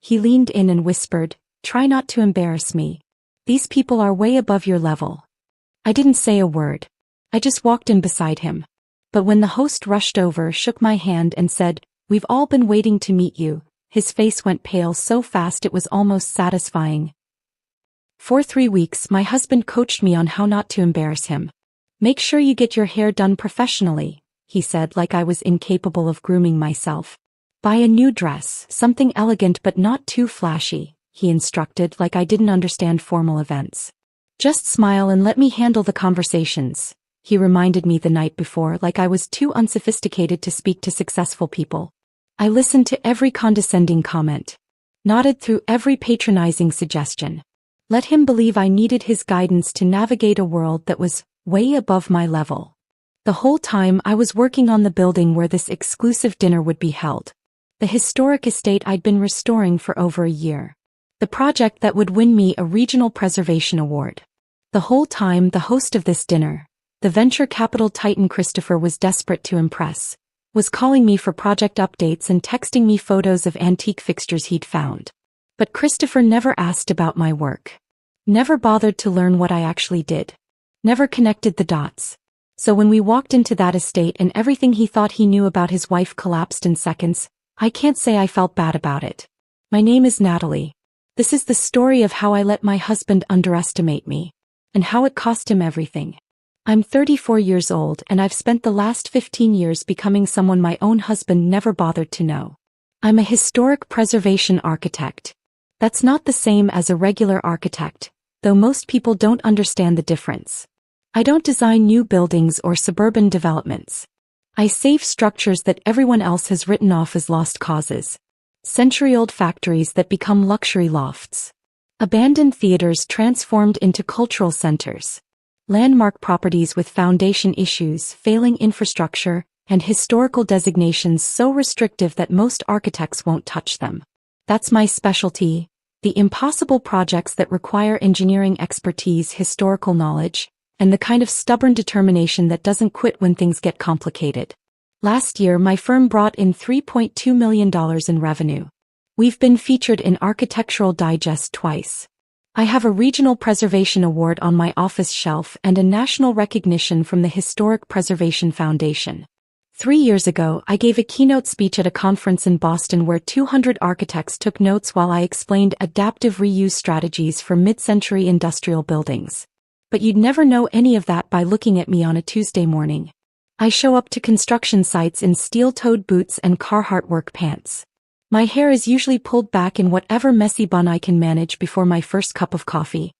He leaned in and whispered, "Try not to embarrass me. These people are way above your level." I didn't say a word. I just walked in beside him. But when the host rushed over, shook my hand and said, "We've all been waiting to meet you," his face went pale so fast it was almost satisfying. For 3 weeks, my husband coached me on how not to embarrass him. "Make sure you get your hair done professionally," he said, like I was incapable of grooming myself. "Buy a new dress, something elegant but not too flashy," he instructed, like I didn't understand formal events. "Just smile and let me handle the conversations," he reminded me the night before, like I was too unsophisticated to speak to successful people. I listened to every condescending comment, nodded through every patronizing suggestion. Let him believe I needed his guidance to navigate a world that was way above my level. The whole time I was working on the building where this exclusive dinner would be held. The historic estate I'd been restoring for over a year. The project that would win me a regional preservation award. The whole time the host of this dinner, the venture capital titan Christopher, was desperate to impress, was calling me for project updates and texting me photos of antique fixtures he'd found. But Christopher never asked about my work. Never bothered to learn what I actually did. Never connected the dots. So when we walked into that estate and everything he thought he knew about his wife collapsed in seconds, I can't say I felt bad about it. My name is Natalie. This is the story of how I let my husband underestimate me, and how it cost him everything. I'm 34 years old and I've spent the last 15 years becoming someone my own husband never bothered to know. I'm a historic preservation architect. That's not the same as a regular architect, though most people don't understand the difference. I don't design new buildings or suburban developments. I save structures that everyone else has written off as lost causes. Century-old factories that become luxury lofts. Abandoned theaters transformed into cultural centers. Landmark properties with foundation issues, failing infrastructure, and historical designations so restrictive that most architects won't touch them. That's my specialty, the impossible projects that require engineering expertise, historical knowledge, and the kind of stubborn determination that doesn't quit when things get complicated. Last year my firm brought in $3.2 million in revenue. We've been featured in Architectural Digest twice. I have a regional preservation award on my office shelf and a national recognition from the Historic Preservation Foundation. 3 years ago, I gave a keynote speech at a conference in Boston where 200 architects took notes while I explained adaptive reuse strategies for mid-century industrial buildings. But you'd never know any of that by looking at me on a Tuesday morning. I show up to construction sites in steel-toed boots and Carhartt work pants. My hair is usually pulled back in whatever messy bun I can manage before my first cup of coffee.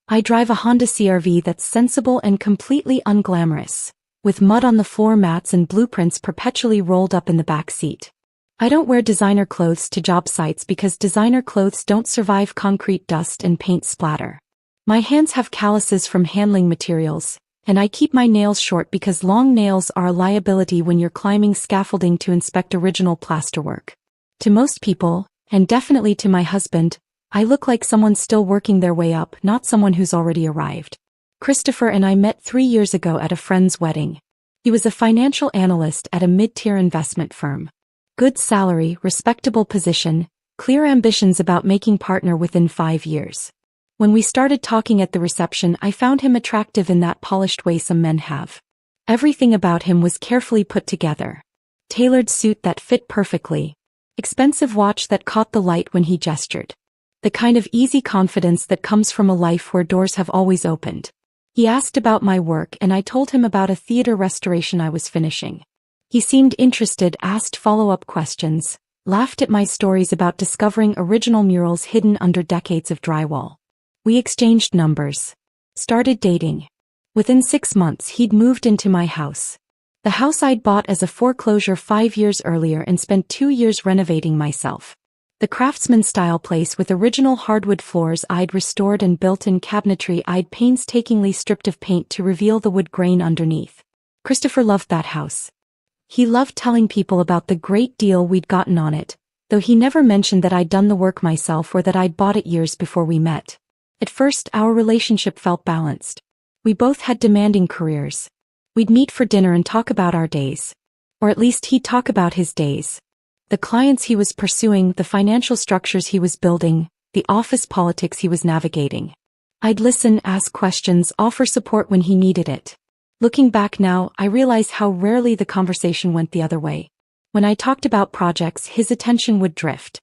I drive a Honda CR-V that's sensible and completely unglamorous, with mud on the floor mats and blueprints perpetually rolled up in the back seat. I don't wear designer clothes to job sites because designer clothes don't survive concrete dust and paint splatter. My hands have calluses from handling materials, and I keep my nails short because long nails are a liability when you're climbing scaffolding to inspect original plasterwork. To most people, and definitely to my husband, I look like someone still working their way up, not someone who's already arrived. Christopher and I met 3 years ago at a friend's wedding. He was a financial analyst at a mid-tier investment firm. Good salary, respectable position, clear ambitions about making partner within 5 years. When we started talking at the reception, I found him attractive in that polished way some men have. Everything about him was carefully put together. Tailored suit that fit perfectly. Expensive watch that caught the light when he gestured. The kind of easy confidence that comes from a life where doors have always opened. He asked about my work and I told him about a theater restoration I was finishing. He seemed interested, asked follow-up questions, laughed at my stories about discovering original murals hidden under decades of drywall. We exchanged numbers. Started dating. Within 6 months he'd moved into my house. The house I'd bought as a foreclosure 5 years earlier and spent 2 years renovating myself. The craftsman-style place with original hardwood floors I'd restored and built-in cabinetry I'd painstakingly stripped of paint to reveal the wood grain underneath. Christopher loved that house. He loved telling people about the great deal we'd gotten on it, though he never mentioned that I'd done the work myself or that I'd bought it years before we met. At first, our relationship felt balanced. We both had demanding careers. We'd meet for dinner and talk about our days. Or at least he'd talk about his days. The clients he was pursuing, the financial structures he was building, the office politics he was navigating. I'd listen, ask questions, offer support when he needed it. Looking back now, I realize how rarely the conversation went the other way. When I talked about projects, his attention would drift.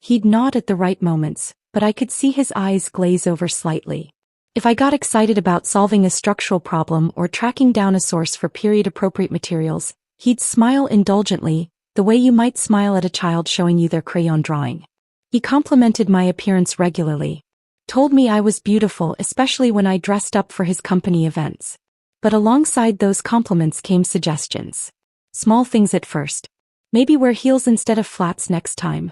He'd nod at the right moments, but I could see his eyes glaze over slightly. If I got excited about solving a structural problem or tracking down a source for period-appropriate materials, he'd smile indulgently, the way you might smile at a child showing you their crayon drawing. He complimented my appearance regularly. Told me I was beautiful, especially when I dressed up for his company events. But alongside those compliments came suggestions. Small things at first. Maybe wear heels instead of flats next time.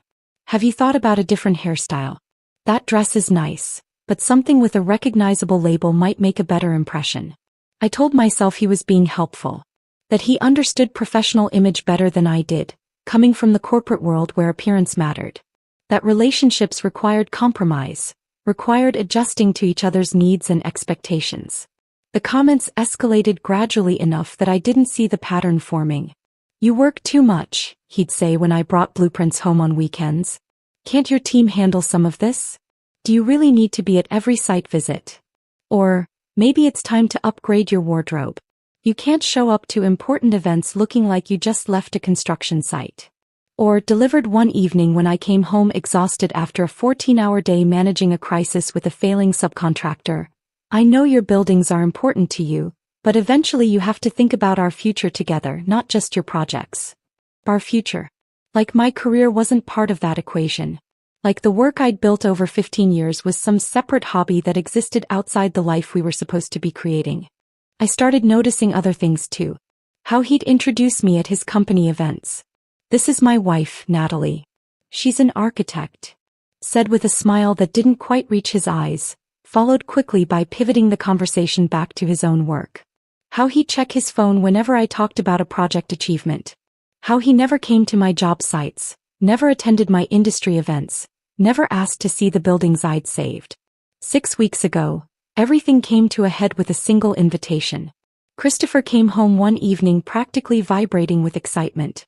Have you thought about a different hairstyle? That dress is nice, but something with a recognizable label might make a better impression. I told myself he was being helpful. That he understood professional image better than I did, coming from the corporate world where appearance mattered. That relationships required compromise, required adjusting to each other's needs and expectations. The comments escalated gradually enough that I didn't see the pattern forming. You work too much, he'd say when I brought blueprints home on weekends. Can't your team handle some of this? Do you really need to be at every site visit? Or, maybe it's time to upgrade your wardrobe. You can't show up to important events looking like you just left a construction site. Or delivered one evening when I came home exhausted after a 14-hour day managing a crisis with a failing subcontractor. I know your buildings are important to you, but eventually you have to think about our future together, not just your projects. Our future. Like my career wasn't part of that equation. Like the work I'd built over 15 years was some separate hobby that existed outside the life we were supposed to be creating. I started noticing other things too. How he'd introduce me at his company events. This is my wife, Natalie. She's an architect. Said with a smile that didn't quite reach his eyes, followed quickly by pivoting the conversation back to his own work. How he'd check his phone whenever I talked about a project achievement. How he never came to my job sites, never attended my industry events, never asked to see the buildings I'd saved. 6 weeks ago, everything came to a head with a single invitation. Christopher came home one evening practically vibrating with excitement.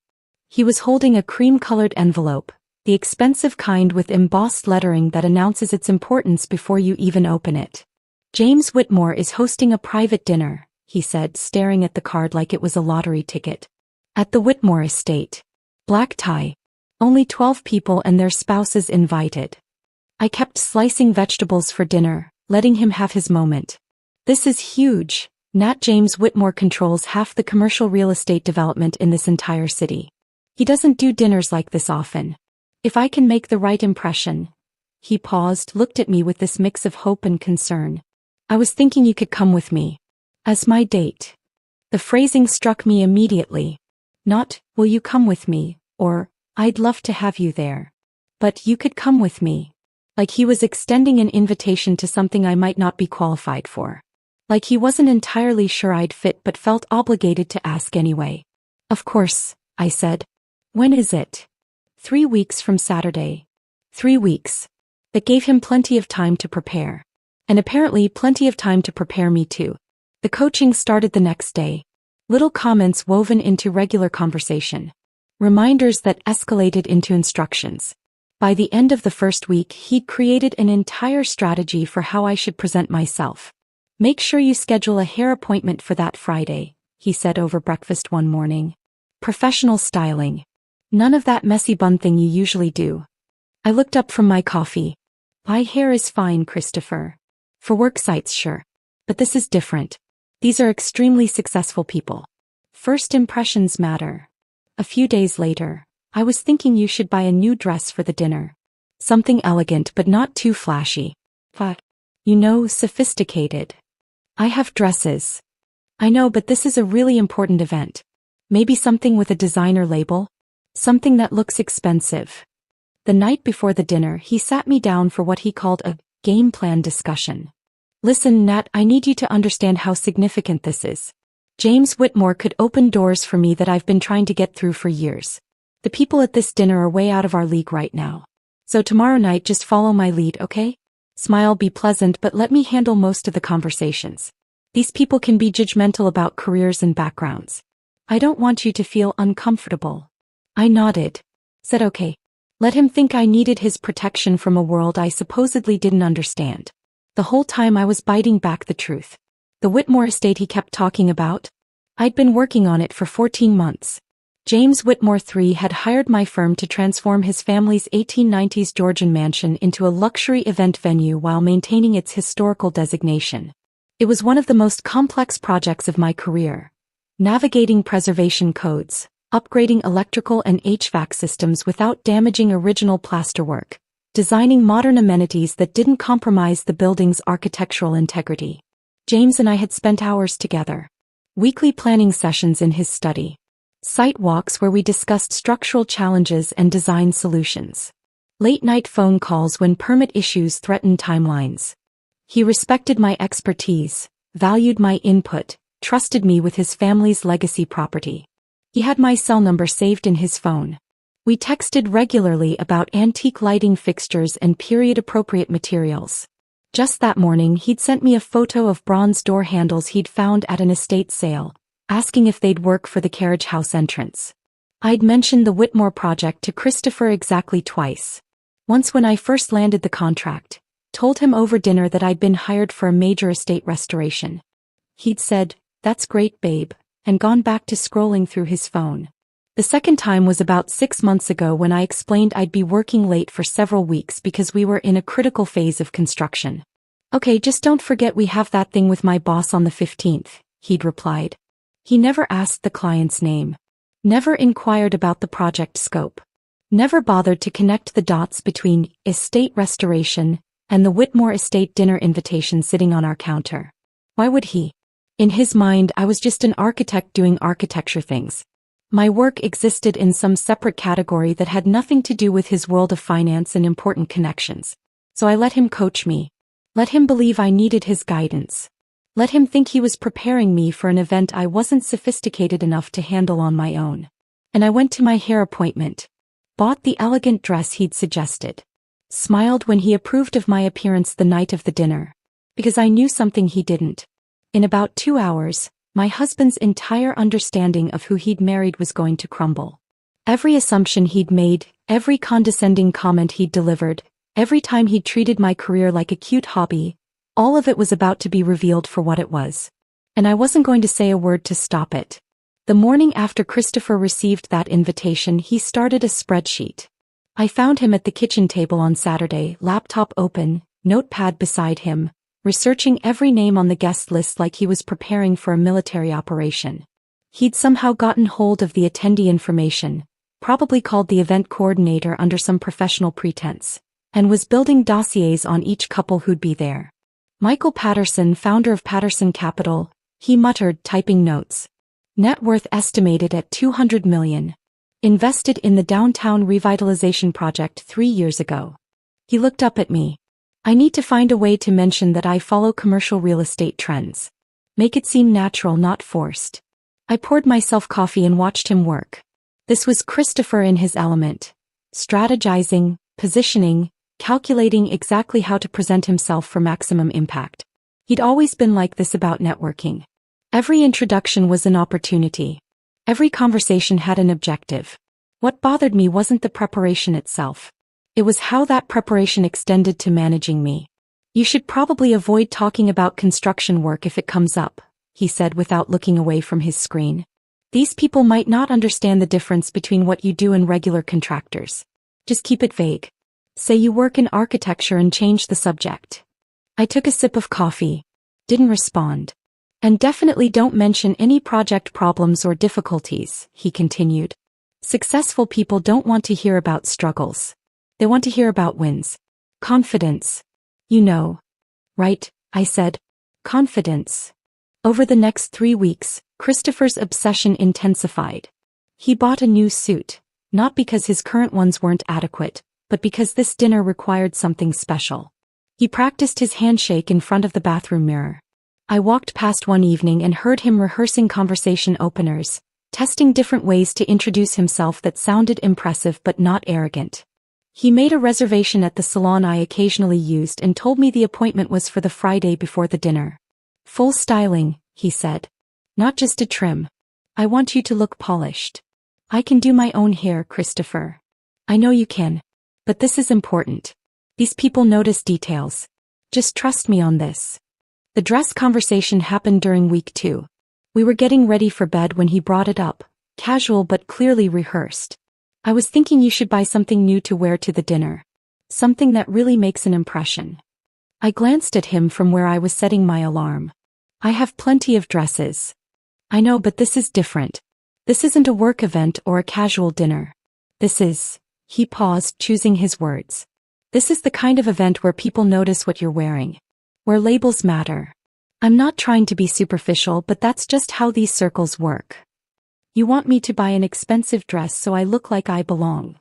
He was holding a cream-colored envelope, the expensive kind with embossed lettering that announces its importance before you even open it. James Whitmore is hosting a private dinner, he said, staring at the card like it was a lottery ticket. At the Whitmore estate. Black tie. Only 12 people and their spouses invited. I kept slicing vegetables for dinner, letting him have his moment. This is huge. Nat James Whitmore controls half the commercial real estate development in this entire city. He doesn't do dinners like this often. If I can make the right impression. He paused, looked at me with this mix of hope and concern. I was thinking you could come with me. As my date. The phrasing struck me immediately. Not, will you come with me, or, I'd love to have you there. But you could come with me. Like he was extending an invitation to something I might not be qualified for. Like he wasn't entirely sure I'd fit but felt obligated to ask anyway. Of course, I said. When is it? 3 weeks from Saturday. 3 weeks. That gave him plenty of time to prepare. And apparently plenty of time to prepare me too. The coaching started the next day. Little comments woven into regular conversation. Reminders that escalated into instructions. By the end of the first week, he'd created an entire strategy for how I should present myself. Make sure you schedule a hair appointment for that Friday, he said over breakfast one morning. Professional styling. None of that messy bun thing you usually do. I looked up from my coffee. My hair is fine, Christopher. For work sites, sure. But this is different. These are extremely successful people. First impressions matter. A few days later, I was thinking you should buy a new dress for the dinner. Something elegant but not too flashy. But, sophisticated. I have dresses. I know, but this is a really important event. Maybe something with a designer label? Something that looks expensive. The night before the dinner, he sat me down for what he called a game plan discussion. Listen, Nat, I need you to understand how significant this is. James Whitmore could open doors for me that I've been trying to get through for years. The people at this dinner are way out of our league right now. So tomorrow night just follow my lead, okay? Smile, be pleasant, but let me handle most of the conversations. These people can be judgmental about careers and backgrounds. I don't want you to feel uncomfortable. I nodded. Said okay. Let him think I needed his protection from a world I supposedly didn't understand. The whole time I was biting back the truth. The Whitmore estate he kept talking about? I'd been working on it for 14 months. James Whitmore III had hired my firm to transform his family's 1890s Georgian mansion into a luxury event venue while maintaining its historical designation. It was one of the most complex projects of my career. Navigating preservation codes, upgrading electrical and HVAC systems without damaging original plasterwork, designing modern amenities that didn't compromise the building's architectural integrity. James and I had spent hours together. Weekly planning sessions in his study. Site walks where we discussed structural challenges and design solutions. Late-night phone calls when permit issues threatened timelines. He respected my expertise, valued my input, trusted me with his family's legacy property. He had my cell number saved in his phone. We texted regularly about antique lighting fixtures and period-appropriate materials. Just that morning he'd sent me a photo of bronze door handles he'd found at an estate sale, asking if they'd work for the carriage house entrance. I'd mentioned the Whitmore project to Christopher exactly twice. Once when I first landed the contract, told him over dinner that I'd been hired for a major estate restoration. He'd said, "That's great, babe," and gone back to scrolling through his phone. The second time was about 6 months ago when I explained I'd be working late for several weeks because we were in a critical phase of construction. "Okay, just don't forget we have that thing with my boss on the 15th, he'd replied. He never asked the client's name. Never inquired about the project scope. Never bothered to connect the dots between estate restoration and the Whitmore estate dinner invitation sitting on our counter. Why would he? In his mind, I was just an architect doing architecture things. My work existed in some separate category that had nothing to do with his world of finance and important connections. So I let him coach me. Let him believe I needed his guidance. Let him think he was preparing me for an event I wasn't sophisticated enough to handle on my own. And I went to my hair appointment. Bought the elegant dress he'd suggested. Smiled when he approved of my appearance the night of the dinner. Because I knew something he didn't. In about 2 hours, my husband's entire understanding of who he'd married was going to crumble. Every assumption he'd made, every condescending comment he'd delivered, every time he'd treated my career like a cute hobby, all of it was about to be revealed for what it was. And I wasn't going to say a word to stop it. The morning after Christopher received that invitation, he started a spreadsheet. I found him at the kitchen table on Saturday, laptop open, notepad beside him, researching every name on the guest list like he was preparing for a military operation. He'd somehow gotten hold of the attendee information, probably called the event coordinator under some professional pretense, and was building dossiers on each couple who'd be there. Michael Patterson, founder of Patterson Capital, he muttered, typing notes. Net worth estimated at $200 million. Invested in the downtown revitalization project 3 years ago. He looked up at me. I need to find a way to mention that I follow commercial real estate trends. Make it seem natural, not forced. I poured myself coffee and watched him work. This was Christopher in his element. Strategizing, positioning, calculating exactly how to present himself for maximum impact. He'd always been like this about networking. Every introduction was an opportunity. Every conversation had an objective. What bothered me wasn't the preparation itself. It was how that preparation extended to managing me. You should probably avoid talking about construction work if it comes up, he said without looking away from his screen. These people might not understand the difference between what you do and regular contractors. Just keep it vague. Say you work in architecture and change the subject. I took a sip of coffee. Didn't respond. And definitely don't mention any project problems or difficulties, he continued. Successful people don't want to hear about struggles. They want to hear about wins. Confidence. You know. Right, I said. Confidence. Over the next 3 weeks, Christopher's obsession intensified. He bought a new suit, not because his current ones weren't adequate, but because this dinner required something special. He practiced his handshake in front of the bathroom mirror. I walked past one evening and heard him rehearsing conversation openers, testing different ways to introduce himself that sounded impressive but not arrogant. He made a reservation at the salon I occasionally used and told me the appointment was for the Friday before the dinner. Full styling, he said. Not just a trim. I want you to look polished. I can do my own hair, Christopher. I know you can. But this is important. These people notice details. Just trust me on this. The dress conversation happened during week 2. We were getting ready for bed when he brought it up, casual but clearly rehearsed. I was thinking you should buy something new to wear to the dinner. Something that really makes an impression. I glanced at him from where I was setting my alarm. I have plenty of dresses. I know, but this is different. This isn't a work event or a casual dinner. This is, he paused, choosing his words. This is the kind of event where people notice what you're wearing. Where labels matter. I'm not trying to be superficial, but that's just how these circles work. You want me to buy an expensive dress so I look like I belong.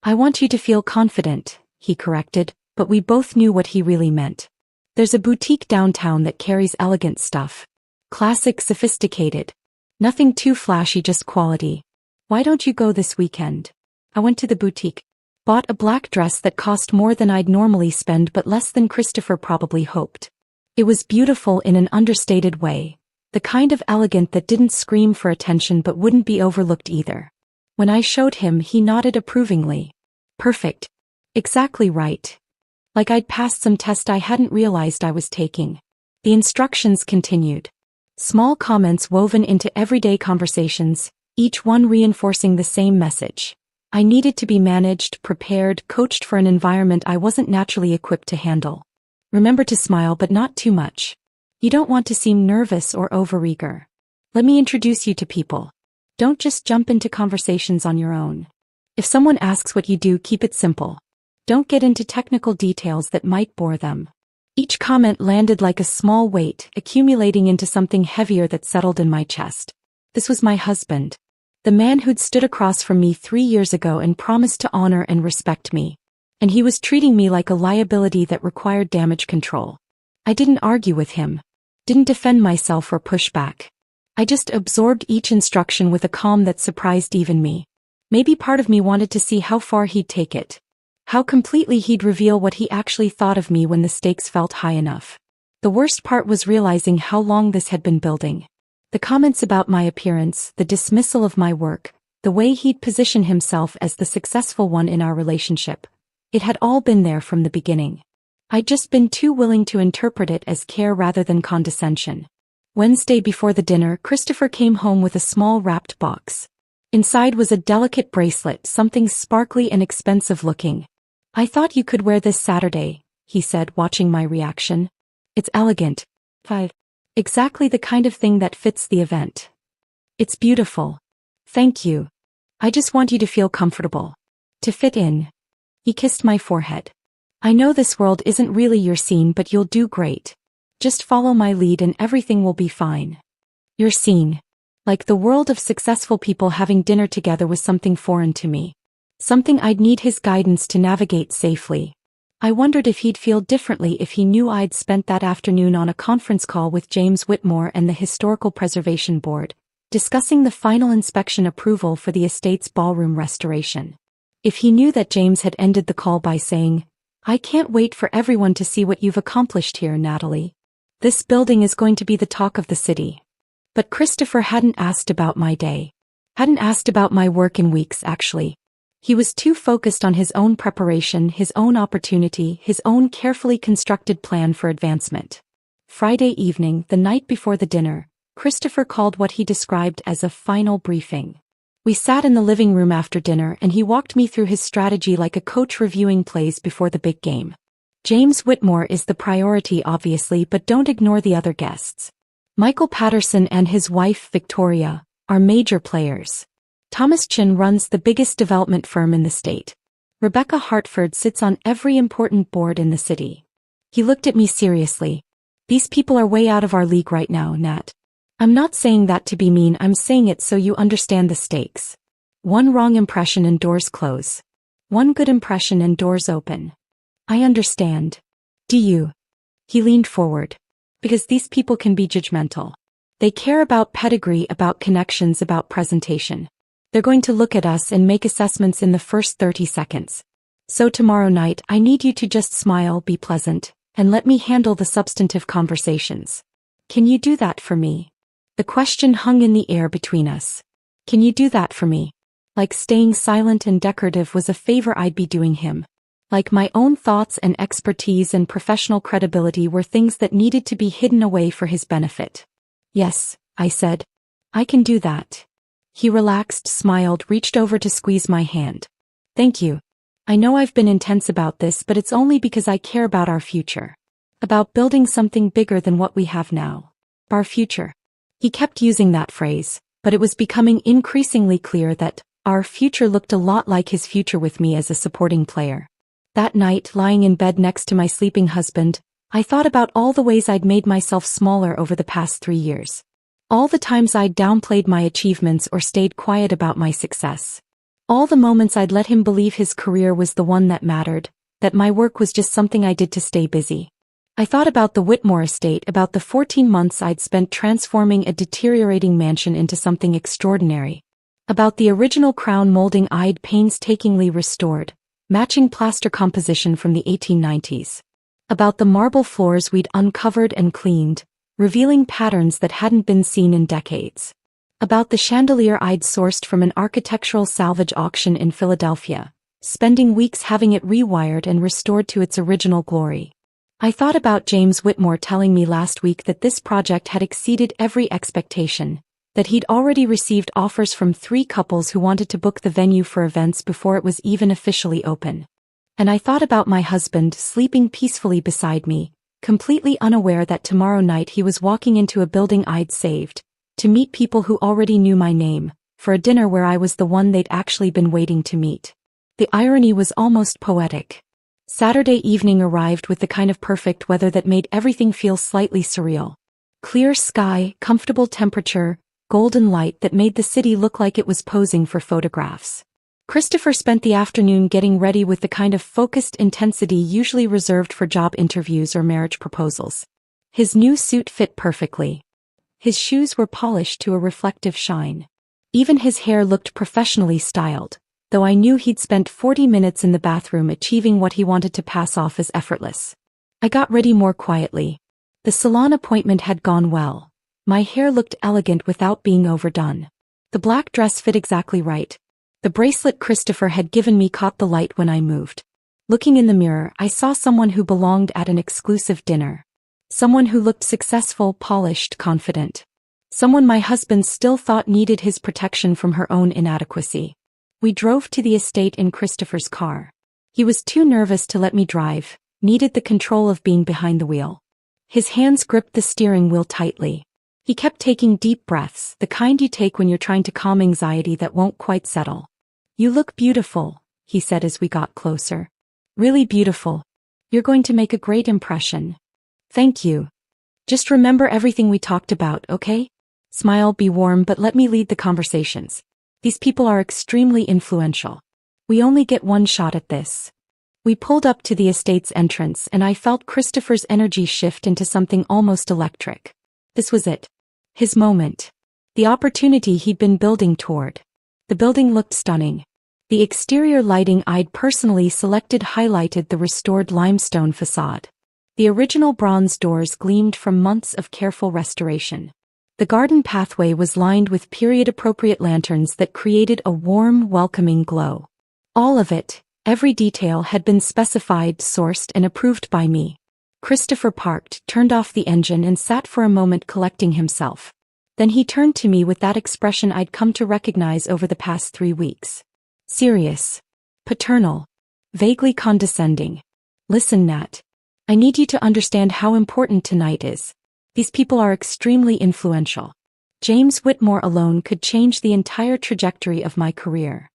I want you to feel confident, he corrected, but we both knew what he really meant. There's a boutique downtown that carries elegant stuff. Classic, sophisticated. Nothing too flashy, just quality. Why don't you go this weekend? I went to the boutique. Bought a black dress that cost more than I'd normally spend but less than Christopher probably hoped. It was beautiful in an understated way. The kind of elegant that didn't scream for attention but wouldn't be overlooked either. When I showed him, he nodded approvingly. Perfect. Exactly right. Like I'd passed some test I hadn't realized I was taking. The instructions continued. Small comments woven into everyday conversations, each one reinforcing the same message. I needed to be managed, prepared, coached for an environment I wasn't naturally equipped to handle. Remember to smile, but not too much. You don't want to seem nervous or overeager. Let me introduce you to people. Don't just jump into conversations on your own. If someone asks what you do, keep it simple. Don't get into technical details that might bore them. Each comment landed like a small weight, accumulating into something heavier that settled in my chest. This was my husband. The man who'd stood across from me 3 years ago and promised to honor and respect me. And he was treating me like a liability that required damage control. I didn't argue with him. Didn't defend myself or push back. I just absorbed each instruction with a calm that surprised even me. Maybe part of me wanted to see how far he'd take it. How completely he'd reveal what he actually thought of me when the stakes felt high enough. The worst part was realizing how long this had been building. The comments about my appearance, the dismissal of my work, the way he'd position himself as the successful one in our relationship. It had all been there from the beginning. I'd just been too willing to interpret it as care rather than condescension. Wednesday before the dinner, Christopher came home with a small wrapped box. Inside was a delicate bracelet, something sparkly and expensive looking. I thought you could wear this Saturday, he said, watching my reaction. It's elegant. 5. Exactly the kind of thing that fits the event. It's beautiful. Thank you. I just want you to feel comfortable. To fit in. He kissed my forehead. I know this world isn't really your scene, but you'll do great. Just follow my lead and everything will be fine. Your scene. Like the world of successful people having dinner together was something foreign to me. Something I'd need his guidance to navigate safely. I wondered if he'd feel differently if he knew I'd spent that afternoon on a conference call with James Whitmore and the Historical Preservation Board, discussing the final inspection approval for the estate's ballroom restoration. If he knew that James had ended the call by saying, I can't wait for everyone to see what you've accomplished here, Natalie. This building is going to be the talk of the city. But Christopher hadn't asked about my day. Hadn't asked about my work in weeks, actually. He was too focused on his own preparation, his own opportunity, his own carefully constructed plan for advancement. Friday evening, the night before the dinner, Christopher called what he described as a final briefing. We sat in the living room after dinner and he walked me through his strategy like a coach reviewing plays before the big game. James Whitmore is the priority, obviously, but don't ignore the other guests. Michael Patterson and his wife, Victoria, are major players. Thomas Chin runs the biggest development firm in the state. Rebecca Hartford sits on every important board in the city. He looked at me seriously. These people are way out of our league right now, Nat. I'm not saying that to be mean, I'm saying it so you understand the stakes. One wrong impression and doors close. One good impression and doors open. I understand. Do you? He leaned forward. Because these people can be judgmental. They care about pedigree, about connections, about presentation. They're going to look at us and make assessments in the first 30 seconds. So tomorrow night, I need you to just smile, be pleasant, and let me handle the substantive conversations. Can you do that for me? The question hung in the air between us. Can you do that for me? Like staying silent and decorative was a favor I'd be doing him. Like my own thoughts and expertise and professional credibility were things that needed to be hidden away for his benefit. Yes, I said. I can do that. He relaxed, smiled, reached over to squeeze my hand. Thank you. I know I've been intense about this, but it's only because I care about our future. About building something bigger than what we have now. Our future. He kept using that phrase, but it was becoming increasingly clear that our future looked a lot like his future with me as a supporting player. That night, lying in bed next to my sleeping husband, I thought about all the ways I'd made myself smaller over the past 3 years. All the times I'd downplayed my achievements or stayed quiet about my success. All the moments I'd let him believe his career was the one that mattered, that my work was just something I did to stay busy. I thought about the Whitmore estate, about the 14 months I'd spent transforming a deteriorating mansion into something extraordinary. About the original crown molding I'd painstakingly restored, matching plaster composition from the 1890s. About the marble floors we'd uncovered and cleaned, revealing patterns that hadn't been seen in decades. About the chandelier I'd sourced from an architectural salvage auction in Philadelphia, spending weeks having it rewired and restored to its original glory. I thought about James Whitmore telling me last week that this project had exceeded every expectation, that he'd already received offers from 3 couples who wanted to book the venue for events before it was even officially open. And I thought about my husband sleeping peacefully beside me, completely unaware that tomorrow night he was walking into a building I'd saved, to meet people who already knew my name, for a dinner where I was the one they'd actually been waiting to meet. The irony was almost poetic. Saturday evening arrived with the kind of perfect weather that made everything feel slightly surreal. Clear sky, comfortable temperature, golden light that made the city look like it was posing for photographs. Christopher spent the afternoon getting ready with the kind of focused intensity usually reserved for job interviews or marriage proposals. His new suit fit perfectly. His shoes were polished to a reflective shine. Even his hair looked professionally styled, though I knew he'd spent 40 minutes in the bathroom achieving what he wanted to pass off as effortless. I got ready more quietly. The salon appointment had gone well. My hair looked elegant without being overdone. The black dress fit exactly right. The bracelet Christopher had given me caught the light when I moved. Looking in the mirror, I saw someone who belonged at an exclusive dinner. Someone who looked successful, polished, confident. Someone my husband still thought needed his protection from her own inadequacy. We drove to the estate in Christopher's car. He was too nervous to let me drive, needed the control of being behind the wheel. His hands gripped the steering wheel tightly. He kept taking deep breaths, the kind you take when you're trying to calm anxiety that won't quite settle. "You look beautiful," he said as we got closer. "Really beautiful. You're going to make a great impression." "Thank you. Just remember everything we talked about, okay? Smile, be warm, but let me lead the conversations. These people are extremely influential. We only get one shot at this." We pulled up to the estate's entrance and I felt Christopher's energy shift into something almost electric. This was it. His moment. The opportunity he'd been building toward. The building looked stunning. The exterior lighting I'd personally selected highlighted the restored limestone facade. The original bronze doors gleamed from months of careful restoration. The garden pathway was lined with period-appropriate lanterns that created a warm, welcoming glow. All of it, every detail had been specified, sourced, and approved by me. Christopher parked, turned off the engine and sat for a moment collecting himself. Then he turned to me with that expression I'd come to recognize over the past 3 weeks. Serious. Paternal. Vaguely condescending. "Listen, Nat. I need you to understand how important tonight is. These people are extremely influential. James Whitmore alone could change the entire trajectory of my career."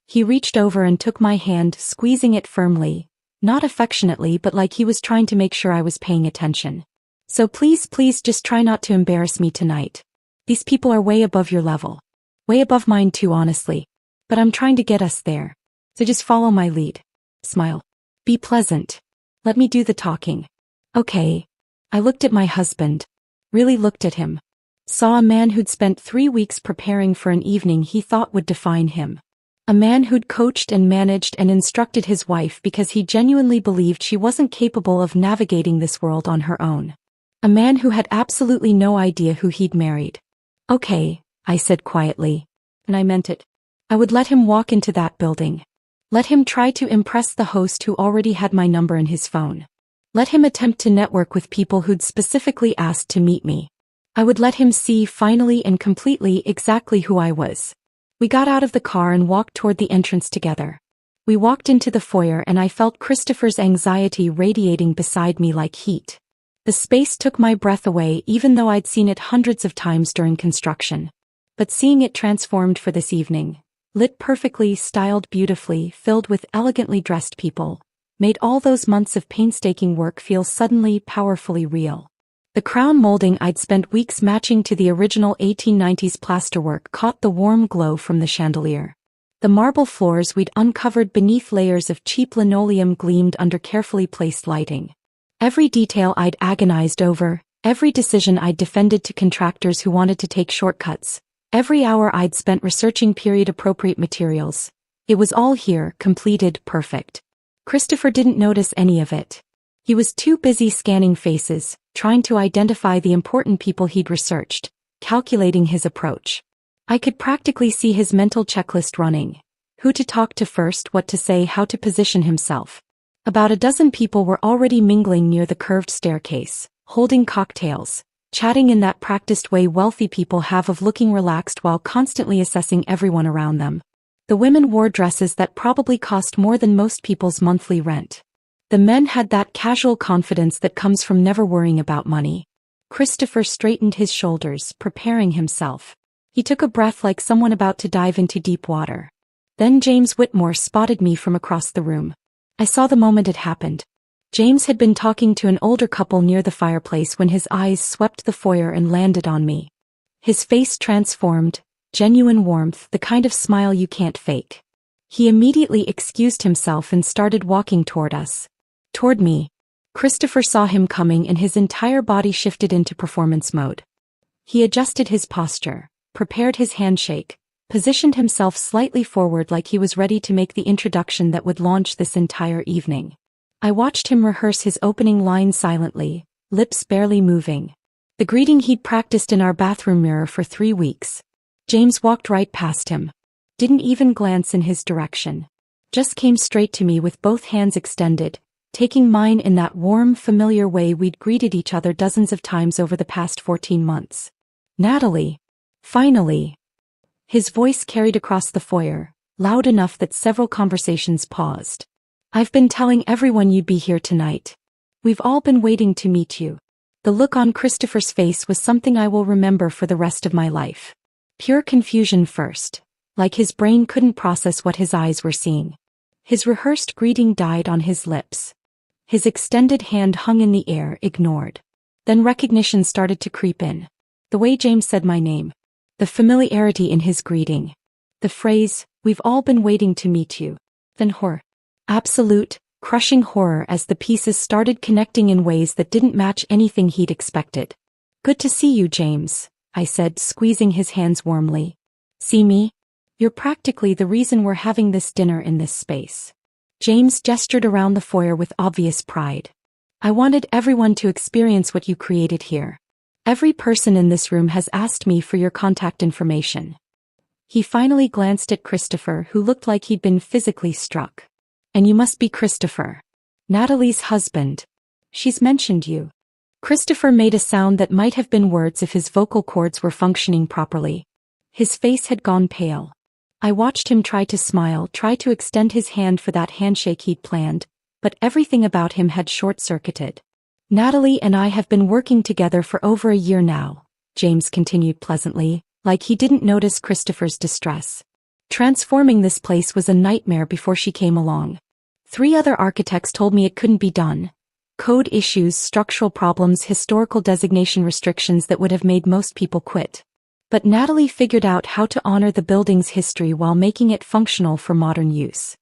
He reached over and took my hand, squeezing it firmly, not affectionately but like he was trying to make sure I was paying attention. "So please just try not to embarrass me tonight. These people are way above your level. Way above mine too, honestly. But I'm trying to get us there. So just follow my lead. Smile. Be pleasant. Let me do the talking." "Okay." I looked at my husband. Really looked at him. Saw a man who'd spent 3 weeks preparing for an evening he thought would define him. A man who'd coached and managed and instructed his wife because he genuinely believed she wasn't capable of navigating this world on her own. A man who had absolutely no idea who he'd married. "Okay," I said quietly. And I meant it. I would let him walk into that building. Let him try to impress the host who already had my number in his phone. Let him attempt to network with people who'd specifically asked to meet me. I would let him see finally and completely exactly who I was. We got out of the car and walked toward the entrance together. We walked into the foyer and I felt Christopher's anxiety radiating beside me like heat. The space took my breath away even though I'd seen it hundreds of times during construction. But seeing it transformed for this evening, lit perfectly, styled beautifully, filled with elegantly dressed people, made all those months of painstaking work feel suddenly powerfully real. The crown molding I'd spent weeks matching to the original 1890s plasterwork caught the warm glow from the chandelier. The marble floors we'd uncovered beneath layers of cheap linoleum gleamed under carefully placed lighting. Every detail I'd agonized over, every decision I'd defended to contractors who wanted to take shortcuts, every hour I'd spent researching period-appropriate materials, it was all here, completed, perfect. Christopher didn't notice any of it. He was too busy scanning faces, trying to identify the important people he'd researched, calculating his approach. I could practically see his mental checklist running. Who to talk to first, what to say, how to position himself. About a dozen people were already mingling near the curved staircase, holding cocktails, chatting in that practiced way wealthy people have of looking relaxed while constantly assessing everyone around them. The women wore dresses that probably cost more than most people's monthly rent. The men had that casual confidence that comes from never worrying about money. Christopher straightened his shoulders, preparing himself. He took a breath like someone about to dive into deep water. Then James Whitmore spotted me from across the room. I saw the moment it happened. James had been talking to an older couple near the fireplace when his eyes swept the foyer and landed on me. His face transformed, genuine warmth, the kind of smile you can't fake. He immediately excused himself and started walking toward us. Toward me. Christopher saw him coming and his entire body shifted into performance mode. He adjusted his posture, prepared his handshake, positioned himself slightly forward like he was ready to make the introduction that would launch this entire evening. I watched him rehearse his opening line silently, lips barely moving. The greeting he'd practiced in our bathroom mirror for 3 weeks. James walked right past him. Didn't even glance in his direction. Just came straight to me with both hands extended, taking mine in that warm, familiar way we'd greeted each other dozens of times over the past 14 months. Natalie. Finally. His voice carried across the foyer, loud enough that several conversations paused. I've been telling everyone you'd be here tonight. We've all been waiting to meet you. The look on Christopher's face was something I will remember for the rest of my life. Pure confusion first, like his brain couldn't process what his eyes were seeing. His rehearsed greeting died on his lips. His extended hand hung in the air, ignored. Then recognition started to creep in. The way James said my name. The familiarity in his greeting. The phrase, we've all been waiting to meet you. Then horror. Absolute, crushing horror as the pieces started connecting in ways that didn't match anything he'd expected. Good to see you, James, I said, squeezing his hands warmly. See me? You're practically the reason we're having this dinner in this space. James gestured around the foyer with obvious pride. I wanted everyone to experience what you created here. Every person in this room has asked me for your contact information. He finally glanced at Christopher, who looked like he'd been physically struck. And you must be Christopher. Natalie's husband. She's mentioned you. Christopher made a sound that might have been words if his vocal cords were functioning properly. His face had gone pale. I watched him try to smile, try to extend his hand for that handshake he'd planned, but everything about him had short-circuited. Natalie and I have been working together for over a year now, James continued pleasantly, like he didn't notice Christopher's distress. Transforming this place was a nightmare before she came along. 3 other architects told me it couldn't be done. Code issues, structural problems, historical designation restrictions that would have made most people quit. But Natalie figured out how to honor the building's history while making it functional for modern use.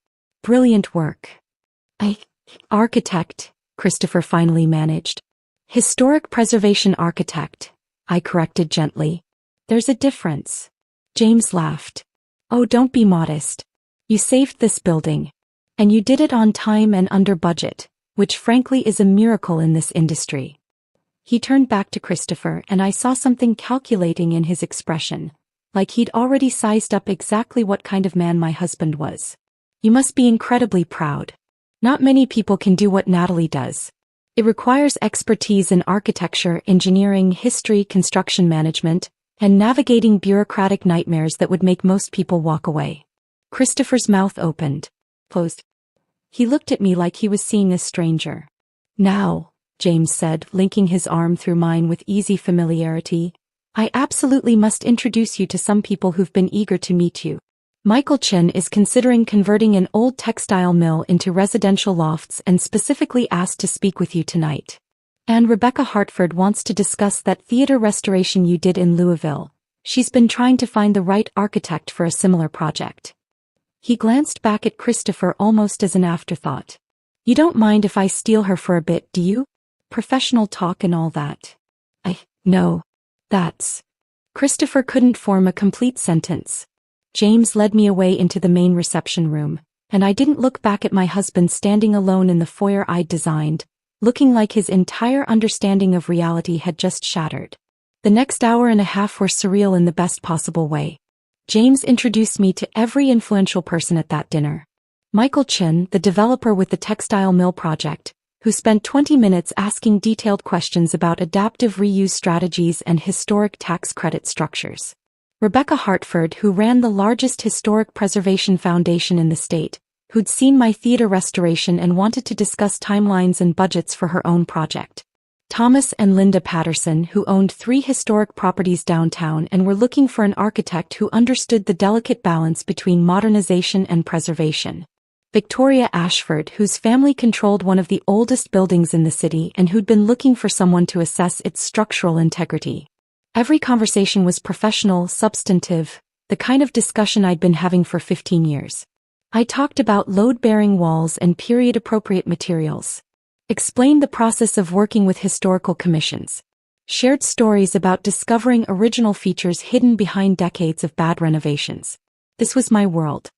Brilliant work. Architect, Christopher finally managed. Historic preservation architect, I corrected gently. There's a difference. James laughed. Oh, don't be modest. You saved this building. And you did it on time and under budget, which frankly is a miracle in this industry. He turned back to Christopher and I saw something calculating in his expression, like he'd already sized up exactly what kind of man my husband was. You must be incredibly proud. Not many people can do what Natalie does. It requires expertise in architecture, engineering, history, construction management, and navigating bureaucratic nightmares that would make most people walk away. Christopher's mouth opened, closed. He looked at me like he was seeing a stranger. Now, James said, linking his arm through mine with easy familiarity, I absolutely must introduce you to some people who've been eager to meet you. Michael Chen is considering converting an old textile mill into residential lofts and specifically asked to speak with you tonight. And Rebecca Hartford wants to discuss that theater restoration you did in Louisville. She's been trying to find the right architect for a similar project. He glanced back at Christopher almost as an afterthought. You don't mind if I steal her for a bit, do you? Professional talk and all that. No. That's... Christopher couldn't form a complete sentence. James led me away into the main reception room, and I didn't look back at my husband standing alone in the foyer I'd designed, looking like his entire understanding of reality had just shattered. The next hour and a half were surreal in the best possible way. James introduced me to every influential person at that dinner. Michael Chen, the developer with the textile mill project, who spent 20 minutes asking detailed questions about adaptive reuse strategies and historic tax credit structures. Rebecca Hartford, who ran the largest historic preservation foundation in the state, who'd seen my theater restoration and wanted to discuss timelines and budgets for her own project. Thomas and Linda Patterson, who owned 3 historic properties downtown and were looking for an architect who understood the delicate balance between modernization and preservation. Victoria Ashford, whose family controlled one of the oldest buildings in the city and who'd been looking for someone to assess its structural integrity. Every conversation was professional, substantive, the kind of discussion I'd been having for 15 years. I talked about load-bearing walls and period-appropriate materials. Explained the process of working with historical commissions. Shared stories about discovering original features hidden behind decades of bad renovations. This was my world.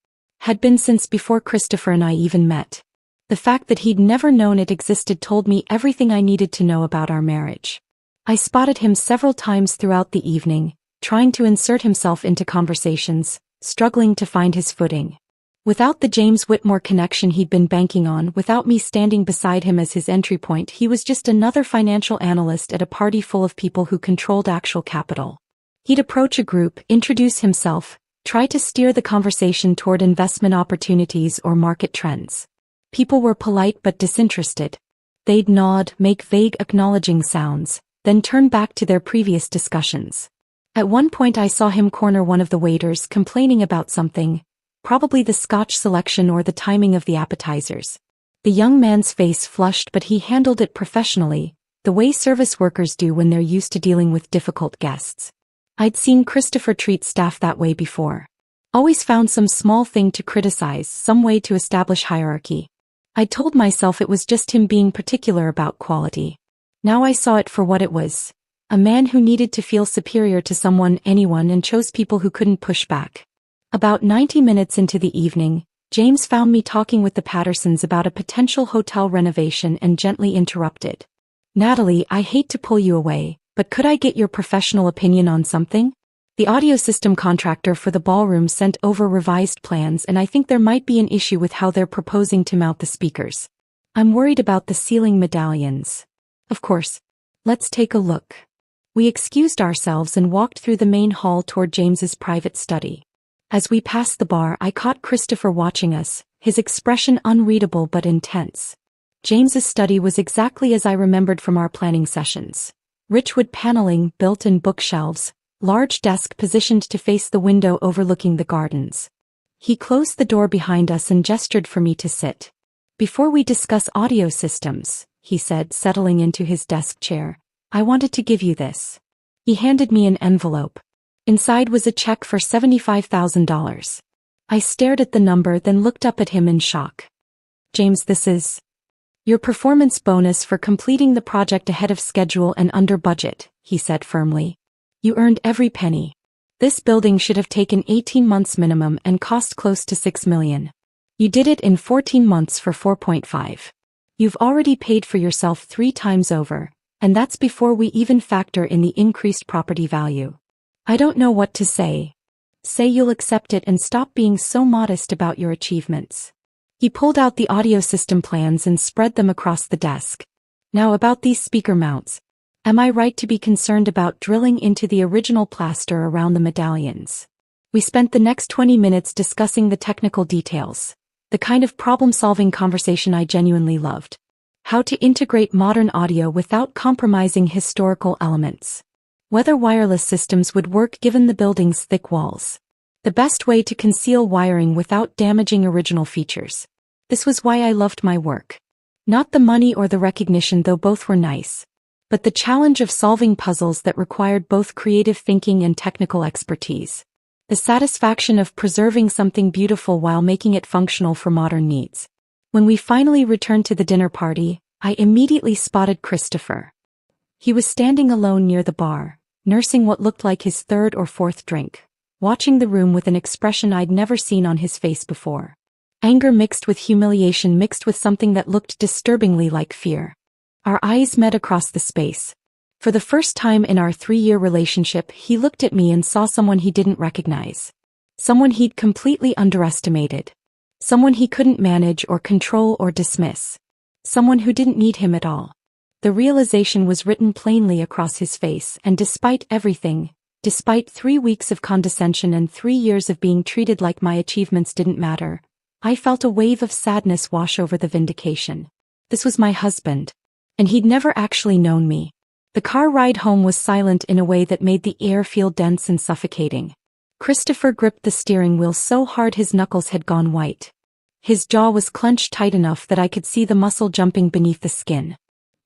Had been since before Christopher and I even met. The fact that he'd never known it existed told me everything I needed to know about our marriage. I spotted him several times throughout the evening, trying to insert himself into conversations, struggling to find his footing. Without the James Whitmore connection he'd been banking on, without me standing beside him as his entry point, he was just another financial analyst at a party full of people who controlled actual capital. He'd approach a group, introduce himself, try to steer the conversation toward investment opportunities or market trends. People were polite but disinterested. They'd nod, make vague acknowledging sounds, then turn back to their previous discussions. At one point I saw him corner one of the waiters complaining about something, probably the scotch selection or the timing of the appetizers. The young man's face flushed, but he handled it professionally, the way service workers do when they're used to dealing with difficult guests. I'd seen Christopher treat staff that way before. Always found some small thing to criticize, some way to establish hierarchy. I told myself it was just him being particular about quality. Now I saw it for what it was. A man who needed to feel superior to someone, anyone, and chose people who couldn't push back. About 90 minutes into the evening, James found me talking with the Pattersons about a potential hotel renovation and gently interrupted. Natalie, I hate to pull you away, but could I get your professional opinion on something? The audio system contractor for the ballroom sent over revised plans, and I think there might be an issue with how they're proposing to mount the speakers. I'm worried about the ceiling medallions. Of course. Let's take a look. We excused ourselves and walked through the main hall toward James's private study. As we passed the bar, I caught Christopher watching us, his expression unreadable but intense. James's study was exactly as I remembered from our planning sessions. Rich wood paneling, built-in bookshelves, large desk positioned to face the window overlooking the gardens. He closed the door behind us and gestured for me to sit. Before we discuss audio systems, he said, settling into his desk chair, I wanted to give you this. He handed me an envelope. Inside was a check for $75,000. I stared at the number, then looked up at him in shock. James, this is your performance bonus for completing the project ahead of schedule and under budget, he said firmly. You earned every penny. This building should have taken 18 months minimum and cost close to $6 million. You did it in 14 months for 4.5. You've already paid for yourself 3 times over, and that's before we even factor in the increased property value. I don't know what to say, Say you'll accept it and stop being so modest about your achievements. He pulled out the audio system plans and spread them across the desk. Now about these speaker mounts. Am I right to be concerned about drilling into the original plaster around the medallions? We spent the next 20 minutes discussing the technical details, the kind of problem-solving conversation I genuinely loved. How to integrate modern audio without compromising historical elements. Whether wireless systems would work given the building's thick walls. The best way to conceal wiring without damaging original features. This was why I loved my work. Not the money or the recognition, though both were nice, but the challenge of solving puzzles that required both creative thinking and technical expertise. The satisfaction of preserving something beautiful while making it functional for modern needs. When we finally returned to the dinner party, I immediately spotted Christopher. He was standing alone near the bar, nursing what looked like his third or fourth drink, watching the room with an expression I'd never seen on his face before. Anger mixed with humiliation, mixed with something that looked disturbingly like fear. Our eyes met across the space. For the first time in our 3-year relationship, he looked at me and saw someone he didn't recognize. Someone he'd completely underestimated. Someone he couldn't manage or control or dismiss. Someone who didn't need him at all. The realization was written plainly across his face, and despite everything, despite 3 weeks of condescension and 3 years of being treated like my achievements didn't matter, I felt a wave of sadness wash over the vindication. This was my husband. And he'd never actually known me. The car ride home was silent in a way that made the air feel dense and suffocating. Christopher gripped the steering wheel so hard his knuckles had gone white. His jaw was clenched tight enough that I could see the muscle jumping beneath the skin.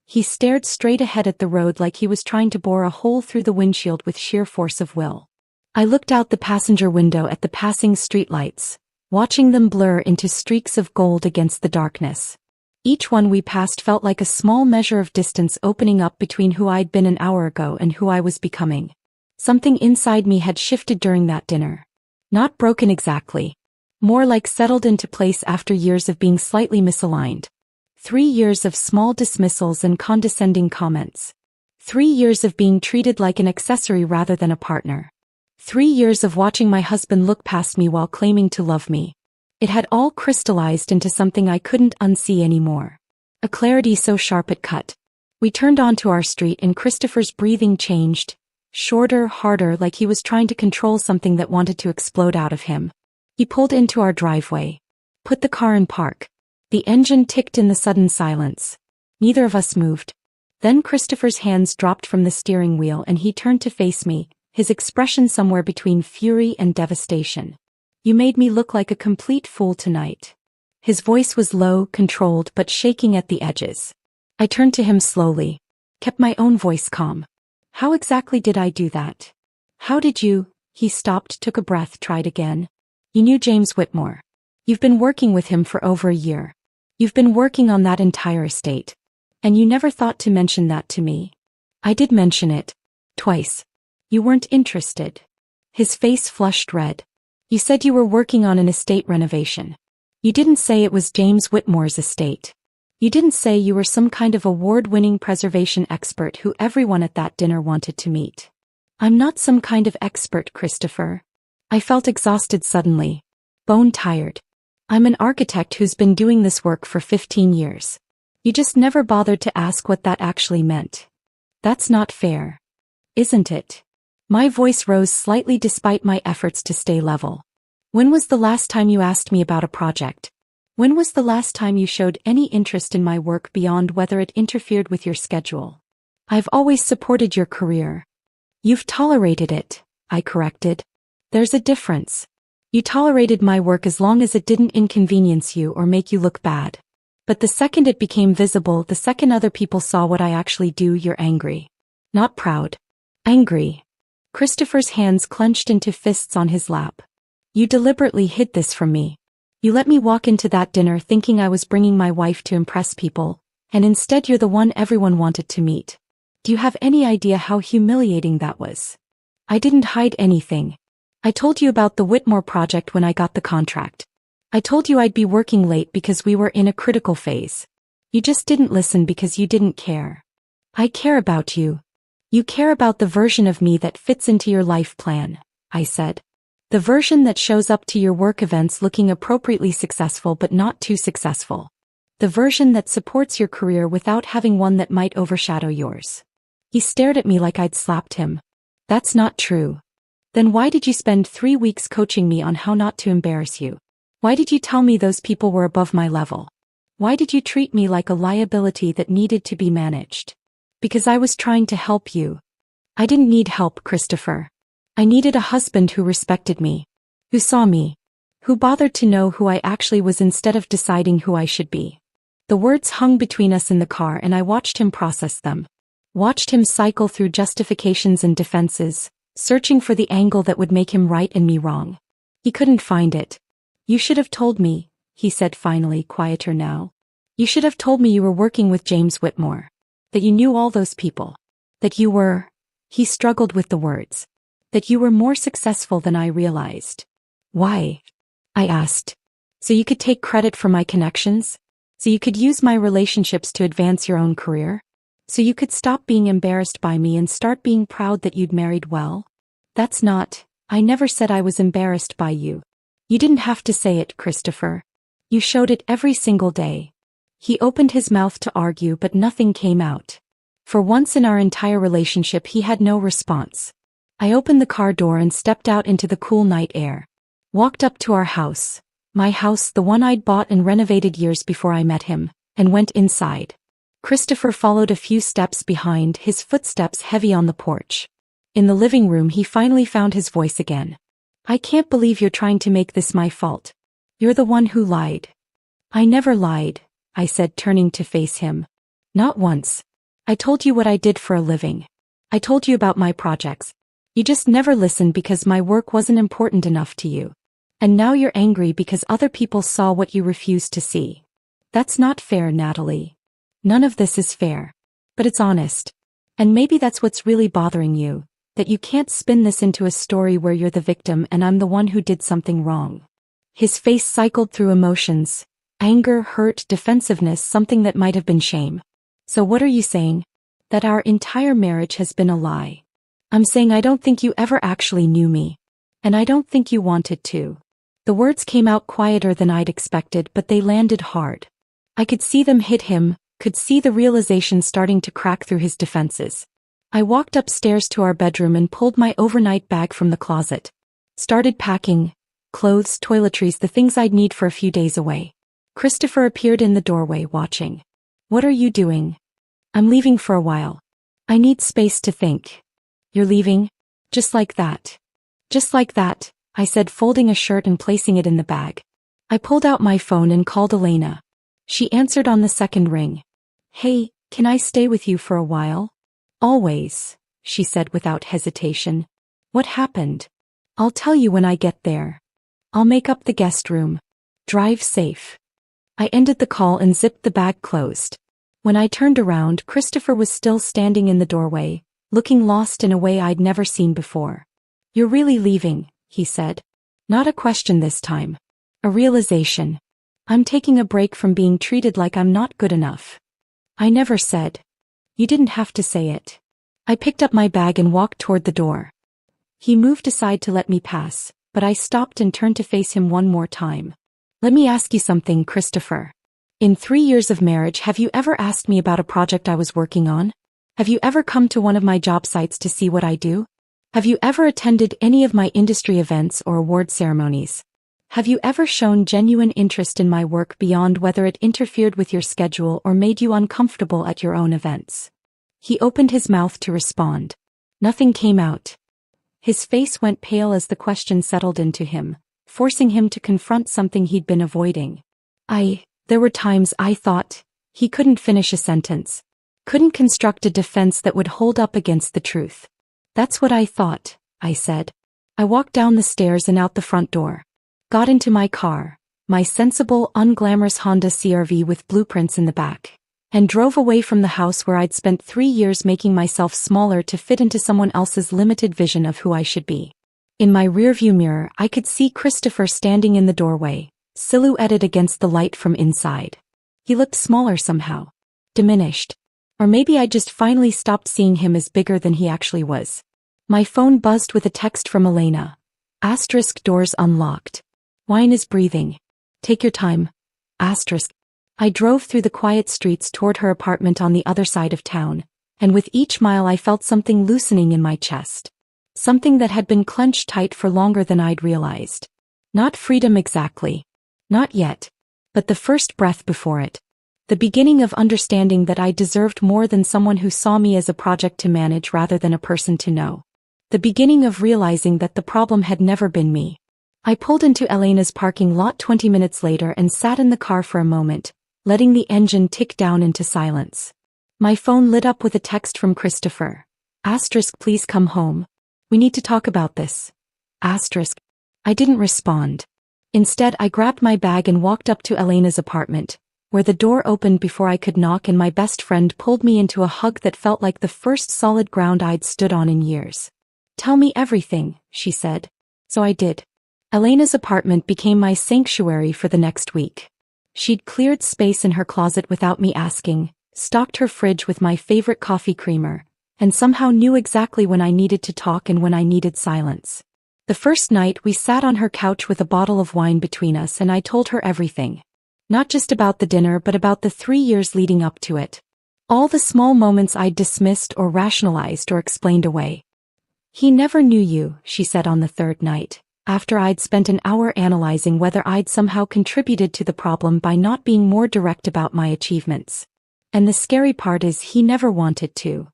He stared straight ahead at the road like he was trying to bore a hole through the windshield with sheer force of will. I looked out the passenger window at the passing streetlights, watching them blur into streaks of gold against the darkness. Each one we passed felt like a small measure of distance opening up between who I'd been an hour ago and who I was becoming. Something inside me had shifted during that dinner. Not broken exactly. More like settled into place after years of being slightly misaligned. 3 years of small dismissals and condescending comments. 3 years of being treated like an accessory rather than a partner. 3 years of watching my husband look past me while claiming to love me. It had all crystallized into something I couldn't unsee anymore. A clarity so sharp it cut. We turned onto our street and Christopher's breathing changed. Shorter, harder, like he was trying to control something that wanted to explode out of him. He pulled into our driveway. Put the car in park. The engine ticked in the sudden silence. Neither of us moved. Then Christopher's hands dropped from the steering wheel and he turned to face me, his expression somewhere between fury and devastation. You made me look like a complete fool tonight. His voice was low, controlled, but shaking at the edges. I turned to him slowly. Kept my own voice calm. How exactly did I do that? How did you? He stopped, took a breath, tried again. You knew James Whitmore. You've been working with him for over a year. You've been working on that entire estate. And you never thought to mention that to me. I did mention it. Twice. You weren't interested. His face flushed red. You said you were working on an estate renovation. You didn't say it was James Whitmore's estate. You didn't say you were some kind of award-winning preservation expert who everyone at that dinner wanted to meet. I'm not some kind of expert, Christopher. I felt exhausted suddenly. Bone-tired. I'm an architect who's been doing this work for 15 years. You just never bothered to ask what that actually meant. That's not fair. Isn't it? My voice rose slightly despite my efforts to stay level. When was the last time you asked me about a project? When was the last time you showed any interest in my work beyond whether it interfered with your schedule? I've always supported your career. You've tolerated it, I corrected. There's a difference. You tolerated my work as long as it didn't inconvenience you or make you look bad. But the second it became visible, the second other people saw what I actually do, you're angry. Not proud. Angry. Christopher's hands clenched into fists on his lap. You deliberately hid this from me. You let me walk into that dinner thinking I was bringing my wife to impress people, and instead you're the one everyone wanted to meet. Do you have any idea how humiliating that was? I didn't hide anything. I told you about the Whitmore project when I got the contract. I told you I'd be working late because we were in a critical phase. You just didn't listen because you didn't care. I care about you. You care about the version of me that fits into your life plan, I said. The version that shows up to your work events looking appropriately successful but not too successful. The version that supports your career without having one that might overshadow yours. He stared at me like I'd slapped him. That's not true. Then why did you spend 3 weeks coaching me on how not to embarrass you? Why did you tell me those people were above my level? Why did you treat me like a liability that needed to be managed? Because I was trying to help you. I didn't need help, Christopher. I needed a husband who respected me, who saw me, who bothered to know who I actually was instead of deciding who I should be. The words hung between us in the car and I watched him process them. Watched him cycle through justifications and defenses, searching for the angle that would make him right and me wrong. He couldn't find it. You should have told me, he said finally, quieter now. You should have told me you were working with James Whitmore. That you knew all those people. That you were, he struggled with the words. That you were more successful than I realized. Why? I asked. So you could take credit for my connections? So you could use my relationships to advance your own career? So you could stop being embarrassed by me and start being proud that you'd married well? That's not, I never said I was embarrassed by you. You didn't have to say it, Christopher. You showed it every single day. He opened his mouth to argue but nothing came out. For once in our entire relationship he had no response. I opened the car door and stepped out into the cool night air. Walked up to our house. My house, the one I'd bought and renovated years before I met him, and went inside. Christopher followed a few steps behind, his footsteps heavy on the porch. In the living room he finally found his voice again. I can't believe you're trying to make this my fault. You're the one who lied. I never lied, I said, turning to face him. Not once. I told you what I did for a living. I told you about my projects. You just never listened because my work wasn't important enough to you. And now you're angry because other people saw what you refused to see. That's not fair, Natalie. None of this is fair. But it's honest. And maybe that's what's really bothering you, that you can't spin this into a story where you're the victim and I'm the one who did something wrong. His face cycled through emotions. Anger, hurt, defensiveness, something that might have been shame. So what are you saying? That our entire marriage has been a lie. I'm saying I don't think you ever actually knew me. And I don't think you wanted to. The words came out quieter than I'd expected, but they landed hard. I could see them hit him, could see the realization starting to crack through his defenses. I walked upstairs to our bedroom and pulled my overnight bag from the closet. Started packing. Clothes, toiletries, the things I'd need for a few days away. Christopher appeared in the doorway, watching. What are you doing? I'm leaving for a while. I need space to think. You're leaving? Just like that. Just like that, I said, folding a shirt and placing it in the bag. I pulled out my phone and called Elena. She answered on the second ring. Hey, can I stay with you for a while? Always, she said without hesitation. What happened? I'll tell you when I get there. I'll make up the guest room. Drive safe. I ended the call and zipped the bag closed. When I turned around, Christopher was still standing in the doorway, looking lost in a way I'd never seen before. You're really leaving, he said. Not a question this time. A realization. I'm taking a break from being treated like I'm not good enough. I never said. You didn't have to say it. I picked up my bag and walked toward the door. He moved aside to let me pass, but I stopped and turned to face him one more time. Let me ask you something, Christopher. In 3 years of marriage, have you ever asked me about a project I was working on? Have you ever come to one of my job sites to see what I do? Have you ever attended any of my industry events or award ceremonies? Have you ever shown genuine interest in my work beyond whether it interfered with your schedule or made you uncomfortable at your own events? He opened his mouth to respond. Nothing came out. His face went pale as the question settled into him, forcing him to confront something he'd been avoiding. There were times I thought. He couldn't finish a sentence. Couldn't construct a defense that would hold up against the truth. That's what I thought, I said. I walked down the stairs and out the front door. Got into my car, my sensible, unglamorous Honda CR-V with blueprints in the back, and drove away from the house where I'd spent 3 years making myself smaller to fit into someone else's limited vision of who I should be. In my rearview mirror, I could see Christopher standing in the doorway, silhouetted against the light from inside. He looked smaller somehow. Diminished. Or maybe I just finally stopped seeing him as bigger than he actually was. My phone buzzed with a text from Elena. Asterisk doors unlocked. Wine is breathing. Take your time. Asterisk. I drove through the quiet streets toward her apartment on the other side of town, and with each mile I felt something loosening in my chest. Something that had been clenched tight for longer than I'd realized. Not freedom exactly. Not yet. But the first breath before it. The beginning of understanding that I deserved more than someone who saw me as a project to manage rather than a person to know. The beginning of realizing that the problem had never been me. I pulled into Elena's parking lot 20 minutes later and sat in the car for a moment, letting the engine tick down into silence. My phone lit up with a text from Christopher. Asterisk, please come home. We need to talk about this. Asterisk. I didn't respond. Instead, I grabbed my bag and walked up to Elena's apartment, where the door opened before I could knock and my best friend pulled me into a hug that felt like the first solid ground I'd stood on in years. Tell me everything, she said. So I did. Elena's apartment became my sanctuary for the next week. She'd cleared space in her closet without me asking, stocked her fridge with my favorite coffee creamer, and somehow knew exactly when I needed to talk and when I needed silence. The first night we sat on her couch with a bottle of wine between us and I told her everything. Not just about the dinner but about the 3 years leading up to it. All the small moments I'd dismissed or rationalized or explained away. He never knew you, she said on the third night, after I'd spent an hour analyzing whether I'd somehow contributed to the problem by not being more direct about my achievements. And the scary part is he never wanted to.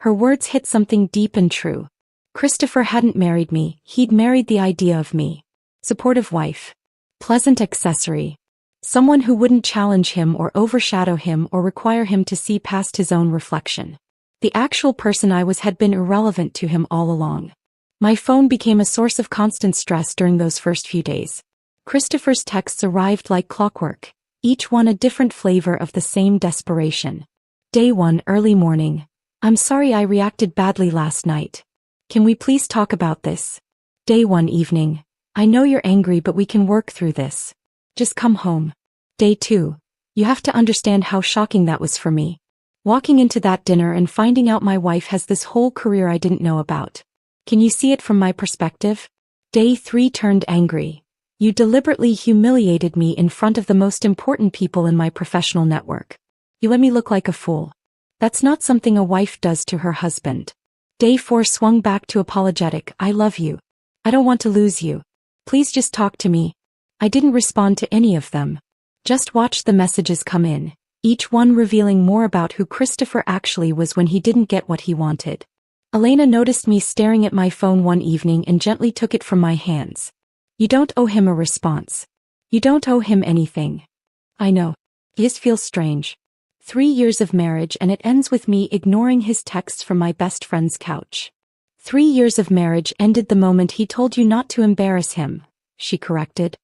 Her words hit something deep and true. Christopher hadn't married me, he'd married the idea of me. Supportive wife. Pleasant accessory. Someone who wouldn't challenge him or overshadow him or require him to see past his own reflection. The actual person I was had been irrelevant to him all along. My phone became a source of constant stress during those first few days. Christopher's texts arrived like clockwork, each one a different flavor of the same desperation. Day 1, early morning. I'm sorry I reacted badly last night. Can we please talk about this? Day 1, evening. I know you're angry but we can work through this. Just come home. Day 2. You have to understand how shocking that was for me. Walking into that dinner and finding out my wife has this whole career I didn't know about. Can you see it from my perspective? Day 3 turned angry. You deliberately humiliated me in front of the most important people in my professional network. You let me look like a fool. That's not something a wife does to her husband. Day 4 swung back to apologetic. I love you. I don't want to lose you. Please just talk to me. I didn't respond to any of them. Just watched the messages come in, each one revealing more about who Christopher actually was when he didn't get what he wanted. Elena noticed me staring at my phone one evening and gently took it from my hands. You don't owe him a response. You don't owe him anything. I know. This feels strange. 3 years of marriage and it ends with me ignoring his texts from my best friend's couch. 3 years of marriage ended the moment he told you not to embarrass him, she corrected.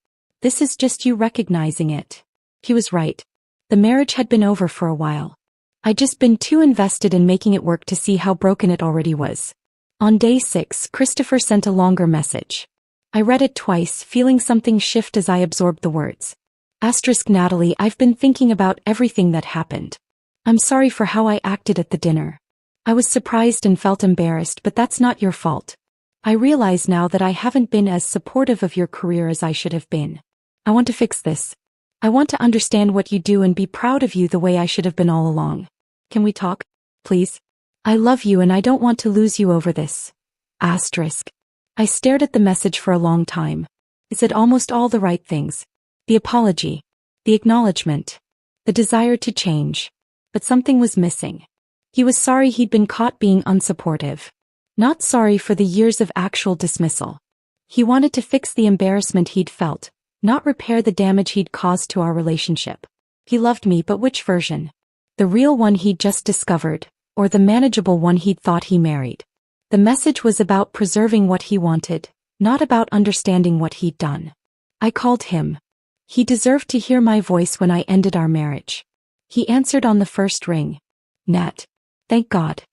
This is just you recognizing it. He was right. The marriage had been over for a while. I'd just been too invested in making it work to see how broken it already was. On day 6, Christopher sent a longer message. I read it twice, feeling something shift as I absorbed the words. Asterisk Natalie, I've been thinking about everything that happened. I'm sorry for how I acted at the dinner. I was surprised and felt embarrassed, but that's not your fault. I realize now that I haven't been as supportive of your career as I should have been. I want to fix this. I want to understand what you do and be proud of you the way I should have been all along. Can we talk? Please? I love you and I don't want to lose you over this. Asterisk. I stared at the message for a long time. It said almost all the right things. The apology. The acknowledgement. The desire to change. But something was missing. He was sorry he'd been caught being unsupportive. Not sorry for the years of actual dismissal. He wanted to fix the embarrassment he'd felt, not repair the damage he'd caused to our relationship. He loved me, but which version? The real one he'd just discovered, or the manageable one he'd thought he married? The message was about preserving what he wanted, not about understanding what he'd done. I called him. He deserved to hear my voice when I ended our marriage. He answered on the first ring. Nat. Thank God.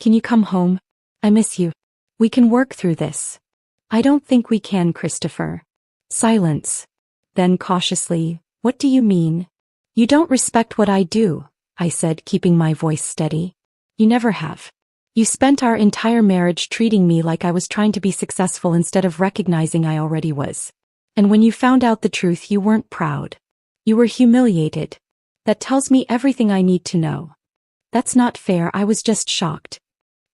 Can you come home? I miss you. We can work through this. I don't think we can, Christopher. Silence. Then cautiously, what do you mean? You don't respect what I do, I said, keeping my voice steady. You never have. You spent our entire marriage treating me like I was trying to be successful instead of recognizing I already was. And when you found out the truth, you weren't proud. You were humiliated. That tells me everything I need to know. That's not fair, I was just shocked.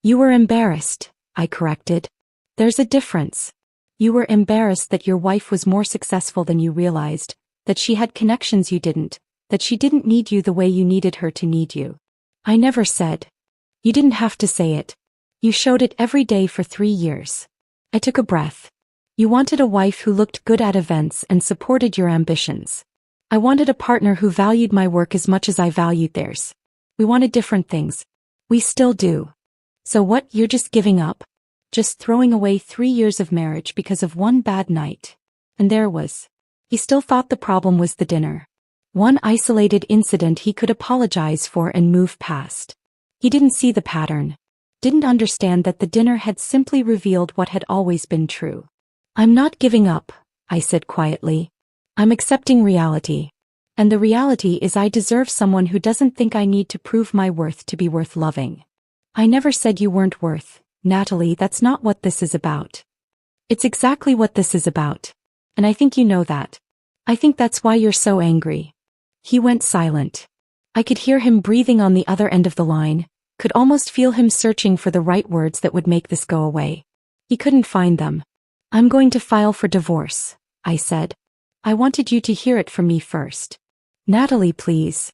You were embarrassed, I corrected. There's a difference. You were embarrassed that your wife was more successful than you realized, that she had connections you didn't, that she didn't need you the way you needed her to need you. I never said. You didn't have to say it. You showed it every day for 3 years. I took a breath. You wanted a wife who looked good at events and supported your ambitions. I wanted a partner who valued my work as much as I valued theirs. We wanted different things. We still do. So what, you're just giving up? Just throwing away 3 years of marriage because of one bad night? And there was. He still thought the problem was the dinner. One isolated incident he could apologize for and move past. He didn't see the pattern. Didn't understand that the dinner had simply revealed what had always been true. I'm not giving up, I said quietly. I'm accepting reality. And the reality is I deserve someone who doesn't think I need to prove my worth to be worth loving. I never said you weren't worth, Natalie, that's not what this is about. It's exactly what this is about. And I think you know that. I think that's why you're so angry. He went silent. I could hear him breathing on the other end of the line, could almost feel him searching for the right words that would make this go away. He couldn't find them. I'm going to file for divorce, I said. I wanted you to hear it from me first. Natalie, please.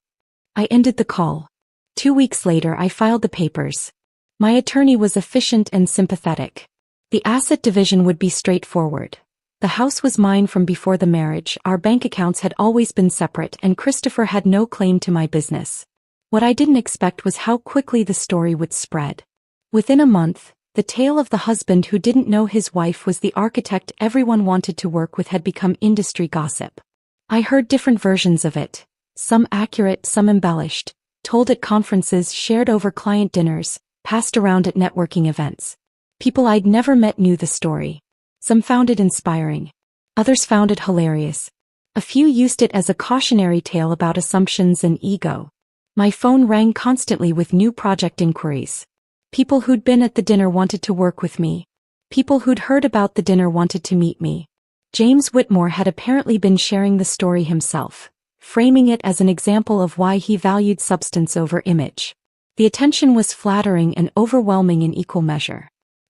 I ended the call. 2 weeks later, I filed the papers. My attorney was efficient and sympathetic. The asset division would be straightforward. The house was mine from before the marriage, our bank accounts had always been separate, and Christopher had no claim to my business. What I didn't expect was how quickly the story would spread. Within a month, the tale of the husband who didn't know his wife was the architect everyone wanted to work with had become industry gossip. I heard different versions of it, some accurate, some embellished, told at conferences, shared over client dinners, passed around at networking events. People I'd never met knew the story. Some found it inspiring. Others found it hilarious. A few used it as a cautionary tale about assumptions and ego. My phone rang constantly with new project inquiries. People who'd been at the dinner wanted to work with me. People who'd heard about the dinner wanted to meet me. James Whitmore had apparently been sharing the story himself, framing it as an example of why he valued substance over image. The attention was flattering and overwhelming in equal measure.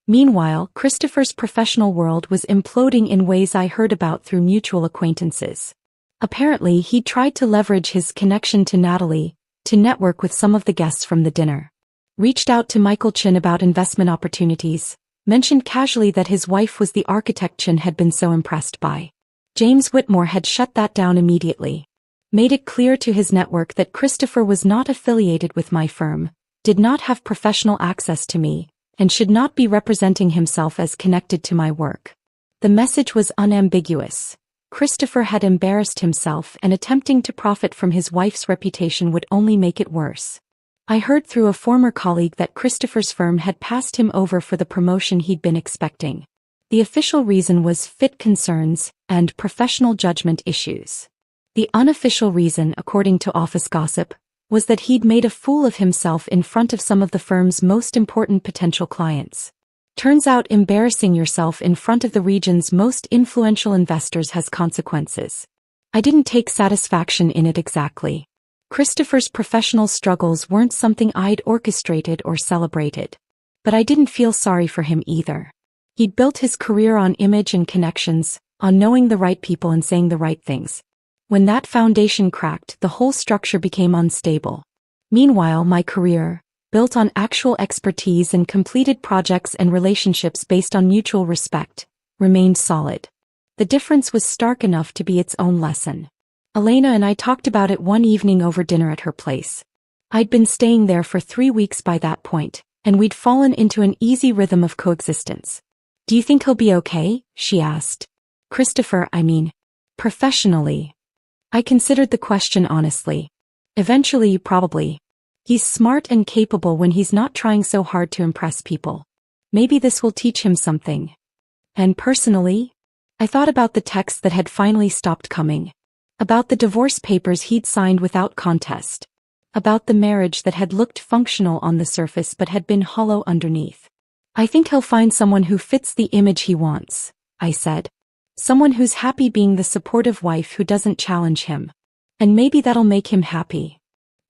Meanwhile, Christopher's professional world was imploding in ways I heard about through mutual acquaintances. Apparently, he'd tried to leverage his connection to Natalie to network with some of the guests from the dinner. Reached out to Michael Chin about investment opportunities, mentioned casually that his wife was the architect Chin had been so impressed by. James Whitmore had shut that down immediately. Made it clear to his network that Christopher was not affiliated with my firm, did not have professional access to me, and should not be representing himself as connected to my work. The message was unambiguous. Christopher had embarrassed himself, and attempting to profit from his wife's reputation would only make it worse. I heard through a former colleague that Christopher's firm had passed him over for the promotion he'd been expecting. The official reason was fit concerns and professional judgment issues. The unofficial reason, according to office gossip, was that he'd made a fool of himself in front of some of the firm's most important potential clients. Turns out embarrassing yourself in front of the region's most influential investors has consequences. I didn't take satisfaction in it exactly. Christopher's professional struggles weren't something I'd orchestrated or celebrated. But I didn't feel sorry for him either. He'd built his career on image and connections, on knowing the right people and saying the right things. When that foundation cracked, the whole structure became unstable. Meanwhile, my career, built on actual expertise and completed projects and relationships based on mutual respect, remained solid. The difference was stark enough to be its own lesson. Elena and I talked about it one evening over dinner at her place. I'd been staying there for 3 weeks by that point, and we'd fallen into an easy rhythm of coexistence. Do you think he'll be okay? She asked. Christopher, I mean. Professionally. I considered the question honestly. Eventually, probably. He's smart and capable when he's not trying so hard to impress people. Maybe this will teach him something. And personally? I thought about the texts that had finally stopped coming. About the divorce papers he'd signed without contest. About the marriage that had looked functional on the surface but had been hollow underneath. I think he'll find someone who fits the image he wants, I said. Someone who's happy being the supportive wife who doesn't challenge him. And maybe that'll make him happy.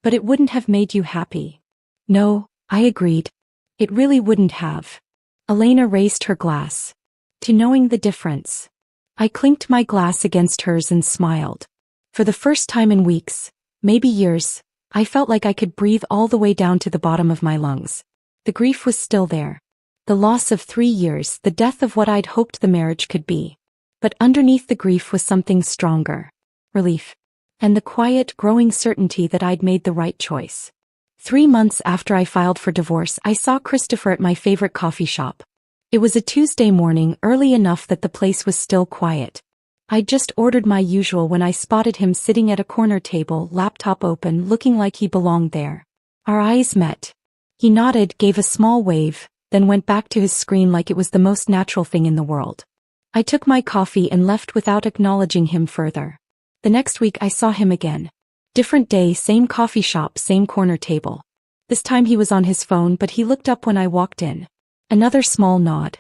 But it wouldn't have made you happy. No, I agreed. It really wouldn't have. Elena raised her glass. To knowing the difference. I clinked my glass against hers and smiled. For the first time in weeks, maybe years, I felt like I could breathe all the way down to the bottom of my lungs. The grief was still there. The loss of 3 years, the death of what I'd hoped the marriage could be. But underneath the grief was something stronger. Relief. And the quiet, growing certainty that I'd made the right choice. 3 months after I filed for divorce, I saw Christopher at my favorite coffee shop. It was a Tuesday morning, early enough that the place was still quiet. I'd just ordered my usual when I spotted him sitting at a corner table, laptop open, looking like he belonged there. Our eyes met. He nodded, gave a small wave, then went back to his screen like it was the most natural thing in the world. I took my coffee and left without acknowledging him further. The next week I saw him again. Different day, same coffee shop, same corner table. This time he was on his phone, but he looked up when I walked in. Another small nod.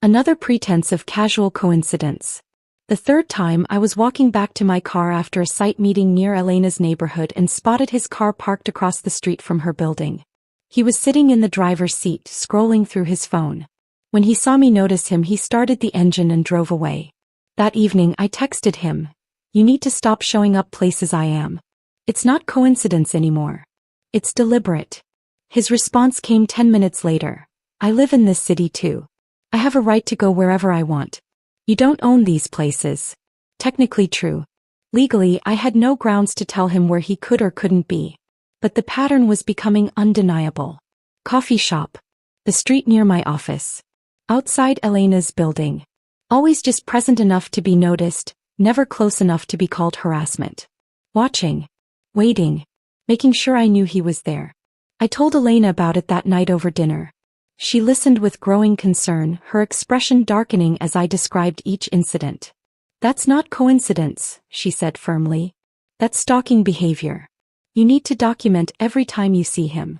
Another pretense of casual coincidence. The third time I was walking back to my car after a site meeting near Elena's neighborhood and spotted his car parked across the street from her building. He was sitting in the driver's seat, scrolling through his phone. When he saw me notice him, he started the engine and drove away. That evening I texted him, "You need to stop showing up places I am. It's not coincidence anymore. It's deliberate." His response came 10 minutes later. "I live in this city too. I have a right to go wherever I want. You don't own these places." Technically true. Legally, I had no grounds to tell him where he could or couldn't be. But the pattern was becoming undeniable. Coffee shop. The street near my office. Outside Elena's building. Always just present enough to be noticed, never close enough to be called harassment. Watching. Waiting. Making sure I knew he was there. I told Elena about it that night over dinner. She listened with growing concern, her expression darkening as I described each incident. "That's not coincidence," she said firmly. "That's stalking behavior. You need to document every time you see him.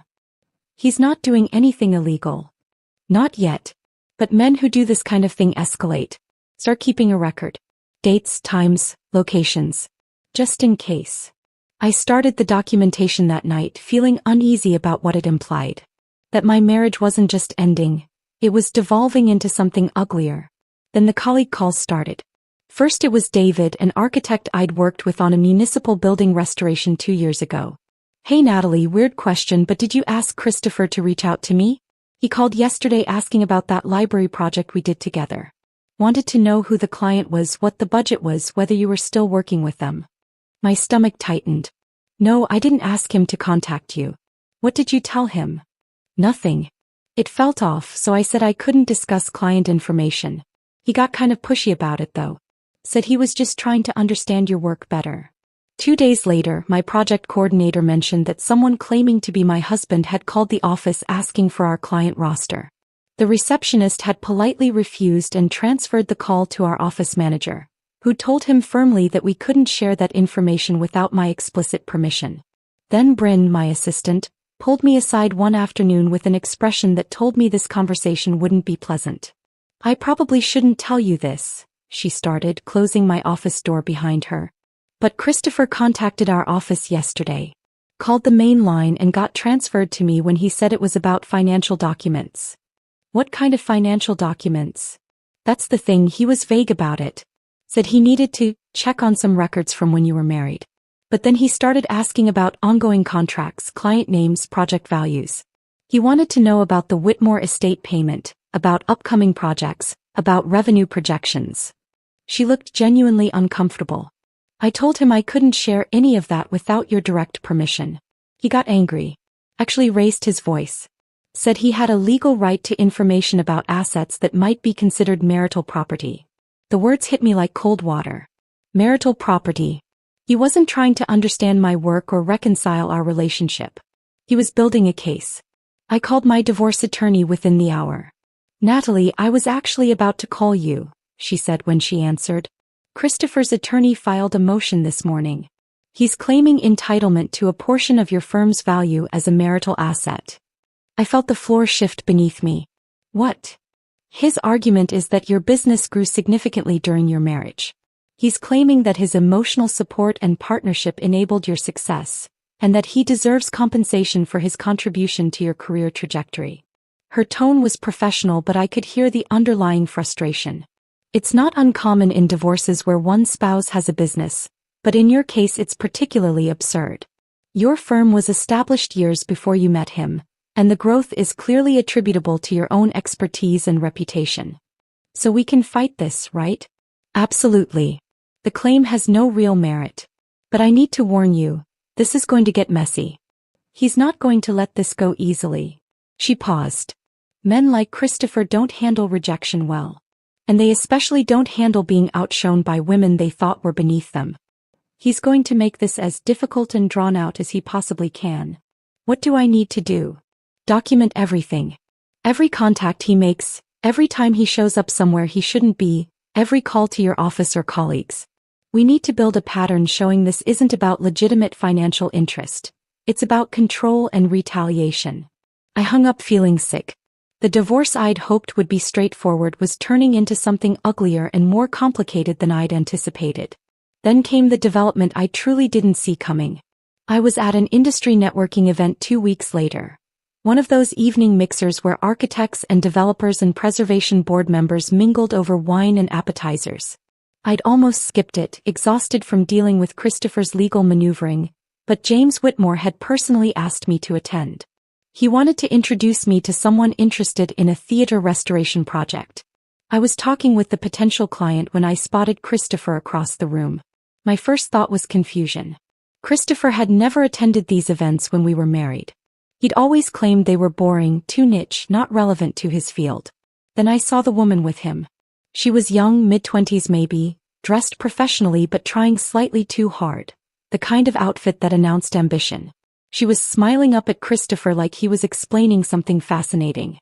He's not doing anything illegal. Not yet. But men who do this kind of thing escalate. Start keeping a record. Dates, times, locations. Just in case." I started the documentation that night, feeling uneasy about what it implied. That my marriage wasn't just ending, it was devolving into something uglier. Then the colleague calls started. First it was David, an architect I'd worked with on a municipal building restoration 2 years ago. "Hey Natalie, weird question, but did you ask Christopher to reach out to me? He called yesterday asking about that library project we did together. Wanted to know who the client was, what the budget was, whether you were still working with them." My stomach tightened. "No, I didn't ask him to contact you." "What did you tell him?" "Nothing." It felt off, so I said I couldn't discuss client information. He got kind of pushy about it though. Said he was just trying to understand your work better. 2 days later, my project coordinator mentioned that someone claiming to be my husband had called the office asking for our client roster. The receptionist had politely refused and transferred the call to our office manager, who told him firmly that we couldn't share that information without my explicit permission. Then Bryn, my assistant, pulled me aside one afternoon with an expression that told me this conversation wouldn't be pleasant. "I probably shouldn't tell you this," she started, closing my office door behind her. "But Christopher contacted our office yesterday. Called the main line and got transferred to me when he said it was about financial documents." "What kind of financial documents?" "That's the thing, he was vague about it. Said he needed to check on some records from when you were married. But then he started asking about ongoing contracts, client names, project values. He wanted to know about the Whitmore estate payment, about upcoming projects, about revenue projections." She looked genuinely uncomfortable. I told him I couldn't share any of that without your direct permission. He got angry. Actually raised his voice. Said he had a legal right to information about assets that might be considered marital property. The words hit me like cold water. Marital property. He wasn't trying to understand my work or reconcile our relationship. He was building a case. I called my divorce attorney within the hour. "Natalie, I was actually about to call you," she said when she answered. "Christopher's attorney filed a motion this morning. He's claiming entitlement to a portion of your firm's value as a marital asset. I felt the floor shift beneath me. What? His argument is that your business grew significantly during your marriage. He's claiming that his emotional support and partnership enabled your success, and that he deserves compensation for his contribution to your career trajectory. Her tone was professional, but I could hear the underlying frustration. It's not uncommon in divorces where one spouse has a business, but in your case it's particularly absurd. Your firm was established years before you met him, and the growth is clearly attributable to your own expertise and reputation. So we can fight this, right? Absolutely. The claim has no real merit. But I need to warn you, this is going to get messy. He's not going to let this go easily. She paused. Men like Christopher don't handle rejection well. And they especially don't handle being outshone by women they thought were beneath them. He's going to make this as difficult and drawn out as he possibly can. What do I need to do? Document everything. Every contact he makes, every time he shows up somewhere he shouldn't be, every call to your office or colleagues. We need to build a pattern showing this isn't about legitimate financial interest. It's about control and retaliation. I hung up feeling sick. The divorce I'd hoped would be straightforward was turning into something uglier and more complicated than I'd anticipated. Then came the development I truly didn't see coming. I was at an industry networking event 2 weeks later. One of those evening mixers where architects and developers and preservation board members mingled over wine and appetizers. I'd almost skipped it, exhausted from dealing with Christopher's legal maneuvering, but James Whitmore had personally asked me to attend. He wanted to introduce me to someone interested in a theater restoration project. I was talking with the potential client when I spotted Christopher across the room. My first thought was confusion. Christopher had never attended these events when we were married. He'd always claimed they were boring, too niche, not relevant to his field. Then I saw the woman with him. She was young, mid-20s maybe, dressed professionally but trying slightly too hard. The kind of outfit that announced ambition. She was smiling up at Christopher like he was explaining something fascinating.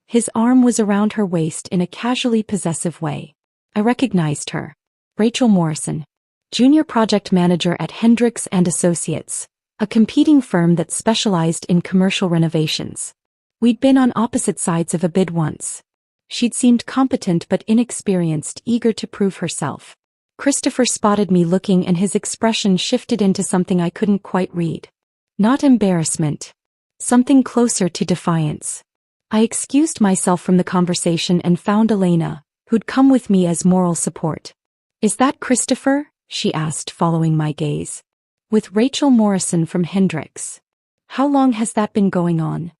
His arm was around her waist in a casually possessive way. I recognized her. Rachel Morrison, junior project manager at Hendricks and Associates, a competing firm that specialized in commercial renovations. We'd been on opposite sides of a bid once. She'd seemed competent but inexperienced, eager to prove herself. Christopher spotted me looking and his expression shifted into something I couldn't quite read. Not embarrassment. Something closer to defiance. I excused myself from the conversation and found Elena, who'd come with me as moral support. "Is that Christopher?" she asked, following my gaze. "With Rachel Morrison from Hendricks. How long has that been going on?"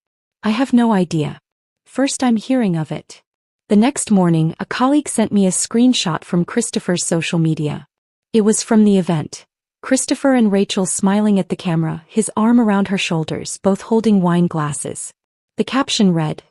"I have no idea. First I'm hearing of it." The next morning, a colleague sent me a screenshot from Christopher's social media. It was from the event. Christopher and Rachel smiling at the camera, his arm around her shoulders, both holding wine glasses. The caption read,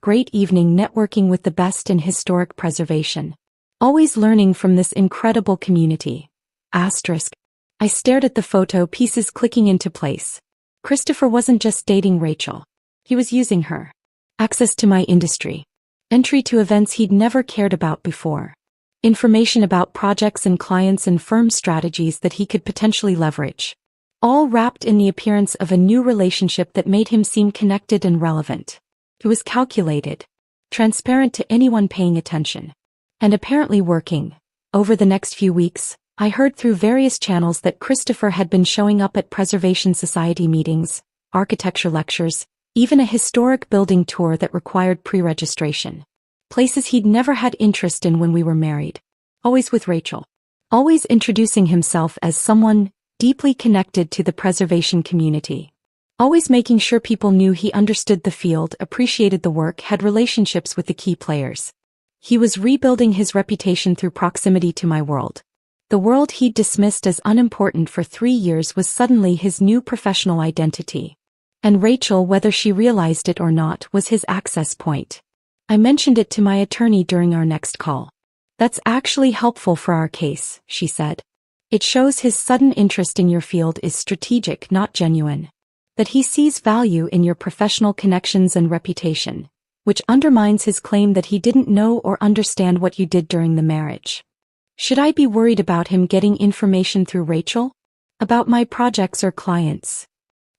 "Great evening networking with the best in historic preservation. Always learning from this incredible community." I stared at the photo, pieces clicking into place. Christopher wasn't just dating Rachel. He was using her. Access to my industry. Entry to events he'd never cared about before. Information about projects and clients and firm strategies that he could potentially leverage. All wrapped in the appearance of a new relationship that made him seem connected and relevant. It was calculated, transparent to anyone paying attention. And apparently working. Over the next few weeks, I heard through various channels that Christopher had been showing up at Preservation Society meetings, architecture lectures, even a historic building tour that required pre-registration. Places he'd never had interest in when we were married. Always with Rachel. Always introducing himself as someone deeply connected to the preservation community. Always making sure people knew he understood the field, appreciated the work, had relationships with the key players. He was rebuilding his reputation through proximity to my world. The world he'd dismissed as unimportant for 3 years was suddenly his new professional identity. And Rachel, whether she realized it or not, was his access point. I mentioned it to my attorney during our next call. "That's actually helpful for our case," she said. "It shows his sudden interest in your field is strategic, not genuine. That he sees value in your professional connections and reputation, which undermines his claim that he didn't know or understand what you did during the marriage. Should I be worried about him getting information through Rachel?" About my projects or clients.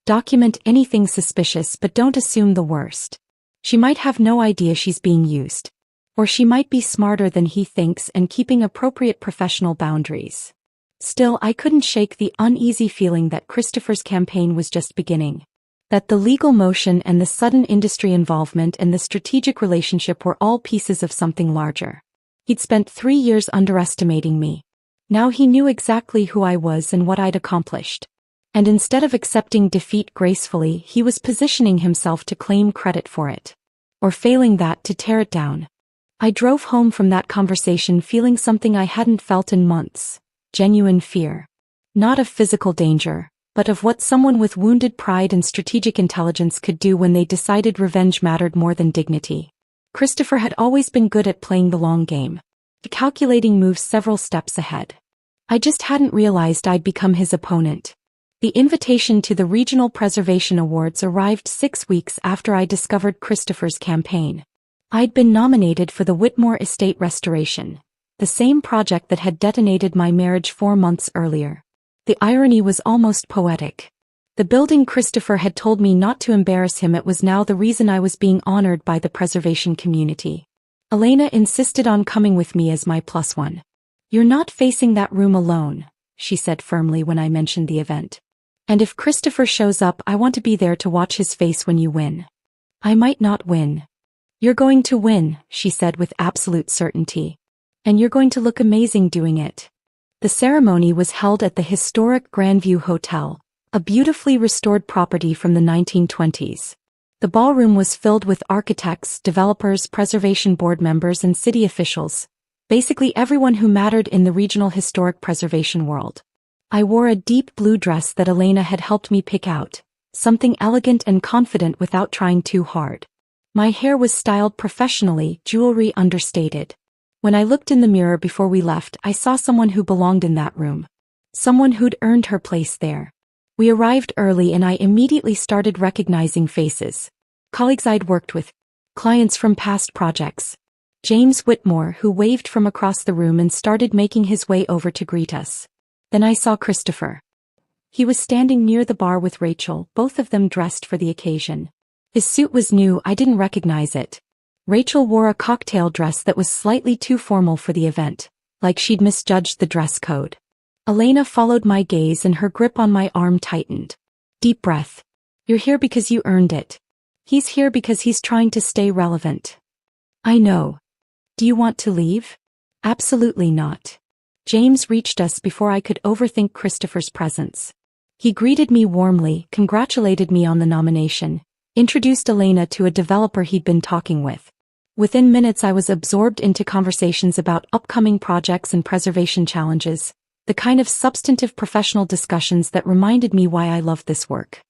Document anything suspicious but don't assume the worst. She might have no idea she's being used. Or she might be smarter than he thinks and keeping appropriate professional boundaries. Still, I couldn't shake the uneasy feeling that Christopher's campaign was just beginning. That the legal motion and the sudden industry involvement and the strategic relationship were all pieces of something larger. He'd spent 3 years underestimating me. Now he knew exactly who I was and what I'd accomplished. And instead of accepting defeat gracefully, he was positioning himself to claim credit for it. Or failing that, to tear it down. I drove home from that conversation feeling something I hadn't felt in months. Genuine fear. Not of physical danger, but of what someone with wounded pride and strategic intelligence could do when they decided revenge mattered more than dignity. Christopher had always been good at playing the long game. Calculating moves several steps ahead. I just hadn't realized I'd become his opponent. The invitation to the Regional Preservation Awards arrived 6 weeks after I discovered Christopher's campaign. I'd been nominated for the Whitmore Estate restoration, the same project that had detonated my marriage 4 months earlier. The irony was almost poetic. The building Christopher had told me not to embarrass him, it was now the reason I was being honored by the preservation community. Elena insisted on coming with me as my +1. "You're not facing that room alone," she said firmly when I mentioned the event. "And if Christopher shows up, I want to be there to watch his face when you win." "I might not win." "You're going to win," she said with absolute certainty. "And you're going to look amazing doing it." The ceremony was held at the historic Grandview Hotel, a beautifully restored property from the 1920s. The ballroom was filled with architects, developers, preservation board members, and city officials, basically everyone who mattered in the regional historic preservation world. I wore a deep blue dress that Elena had helped me pick out, something elegant and confident without trying too hard. My hair was styled professionally, jewelry understated. When I looked in the mirror before we left, I saw someone who belonged in that room. Someone who'd earned her place there. We arrived early and I immediately started recognizing faces. Colleagues I'd worked with. Clients from past projects. James Whitmore, who waved from across the room and started making his way over to greet us. Then I saw Christopher. He was standing near the bar with Rachel, both of them dressed for the occasion. His suit was new, I didn't recognize it. Rachel wore a cocktail dress that was slightly too formal for the event, like she'd misjudged the dress code. Elena followed my gaze and her grip on my arm tightened. Deep breath. "You're here because you earned it. He's here because he's trying to stay relevant." "I know. Do you want to leave?" "Absolutely not." James reached us before I could overthink Christopher's presence. He greeted me warmly, congratulated me on the nomination, introduced Elena to a developer he'd been talking with. Within minutes I was absorbed into conversations about upcoming projects and preservation challenges, the kind of substantive professional discussions that reminded me why I loved this work.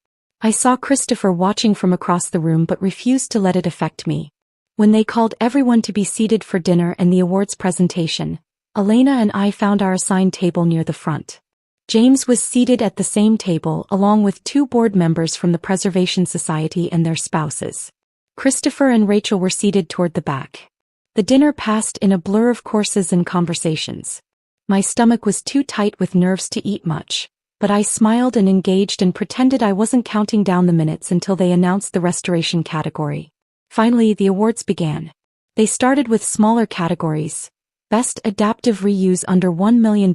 I saw Christopher watching from across the room but refused to let it affect me. When they called everyone to be seated for dinner and the awards presentation, Elena and I found our assigned table near the front. James was seated at the same table along with 2 board members from the Preservation Society and their spouses. Christopher and Rachel were seated toward the back. The dinner passed in a blur of courses and conversations. My stomach was too tight with nerves to eat much, but I smiled and engaged and pretended I wasn't counting down the minutes until they announced the restoration category. Finally, the awards began. They started with smaller categories: Best Adaptive Reuse under $1 million,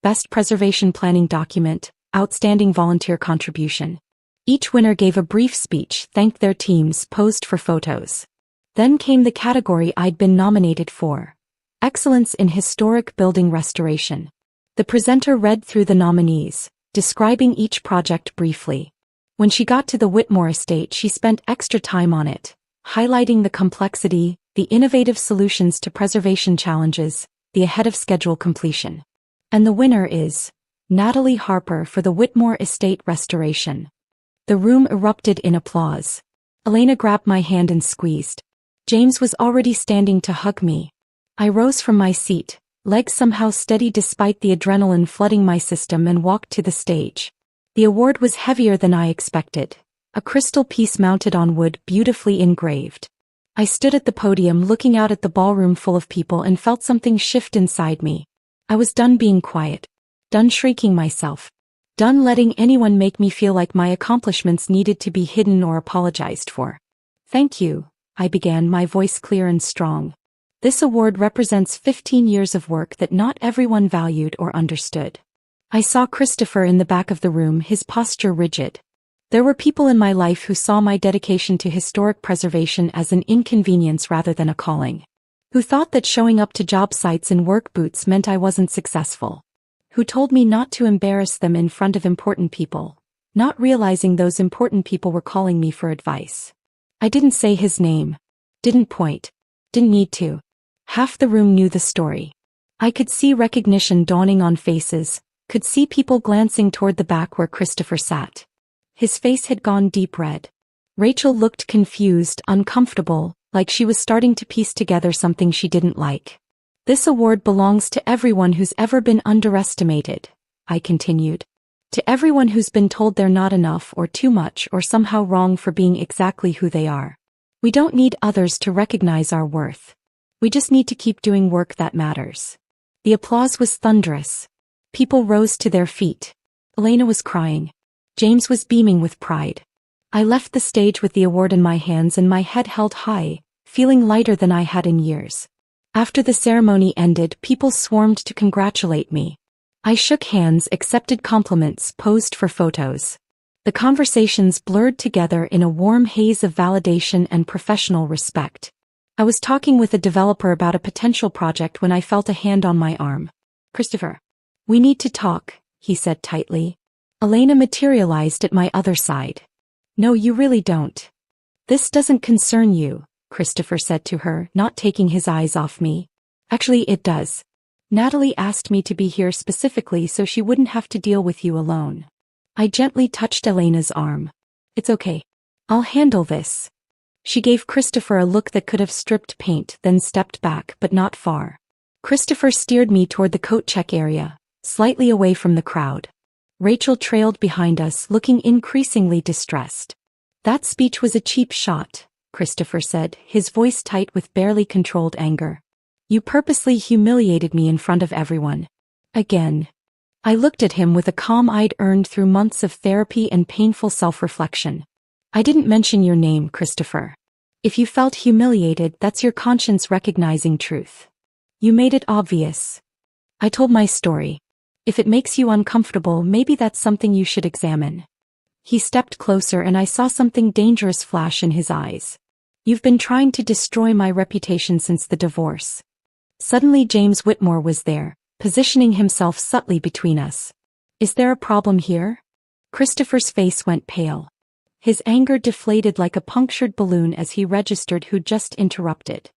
Best Preservation Planning Document, Outstanding Volunteer Contribution. Each winner gave a brief speech, thanked their teams, posed for photos. Then came the category I'd been nominated for: Excellence in Historic Building Restoration. The presenter read through the nominees, describing each project briefly. When she got to the Whitmore estate, she spent extra time on it, highlighting the complexity, the innovative solutions to preservation challenges, the ahead-of-schedule completion. And the winner is Natalie Harper for the Whitmore Estate Restoration. The room erupted in applause. Elena grabbed my hand and squeezed. James was already standing to hug me. I rose from my seat, legs somehow steady despite the adrenaline flooding my system, and walked to the stage. The award was heavier than I expected. A crystal piece mounted on wood, beautifully engraved. I stood at the podium looking out at the ballroom full of people and felt something shift inside me. I was done being quiet. Done shrinking myself. Done letting anyone make me feel like my accomplishments needed to be hidden or apologized for. Thank you, I began, my voice clear and strong. This award represents 15 years of work that not everyone valued or understood. I saw Christopher in the back of the room, his posture rigid. There were people in my life who saw my dedication to historic preservation as an inconvenience rather than a calling. Who thought that showing up to job sites in work boots meant I wasn't successful. Who told me not to embarrass them in front of important people, not realizing those important people were calling me for advice. I didn't say his name. Didn't point. Didn't need to. Half the room knew the story. I could see recognition dawning on faces, could see people glancing toward the back where Christopher sat. His face had gone deep red. Rachel looked confused, uncomfortable, like she was starting to piece together something she didn't like. This award belongs to everyone who's ever been underestimated, I continued. To everyone who's been told they're not enough or too much or somehow wrong for being exactly who they are. We don't need others to recognize our worth. We just need to keep doing work that matters. The applause was thunderous. People rose to their feet. Elena was crying. James was beaming with pride. I left the stage with the award in my hands and my head held high, feeling lighter than I had in years. After the ceremony ended, people swarmed to congratulate me. I shook hands, accepted compliments, posed for photos. The conversations blurred together in a warm haze of validation and professional respect. I was talking with a developer about a potential project when I felt a hand on my arm. Christopher. We need to talk, he said tightly. Elena materialized at my other side. No, you really don't. This doesn't concern you, Christopher said to her, not taking his eyes off me. Actually, it does. Natalie asked me to be here specifically so she wouldn't have to deal with you alone. I gently touched Elena's arm. It's okay. I'll handle this. She gave Christopher a look that could have stripped paint, then stepped back, but not far. Christopher steered me toward the coat check area, slightly away from the crowd. Rachel trailed behind us, looking increasingly distressed. That speech was a cheap shot, Christopher said, his voice tight with barely controlled anger. You purposely humiliated me in front of everyone. Again. I looked at him with a calm I'd earned through months of therapy and painful self-reflection. I didn't mention your name, Christopher. If you felt humiliated, that's your conscience recognizing truth. You made it obvious. I told my story. If it makes you uncomfortable, maybe that's something you should examine. He stepped closer and I saw something dangerous flash in his eyes. You've been trying to destroy my reputation since the divorce. Suddenly James Whitmore was there, positioning himself subtly between us. Is there a problem here? Christopher's face went pale. His anger deflated like a punctured balloon as he registered who'd just interrupted.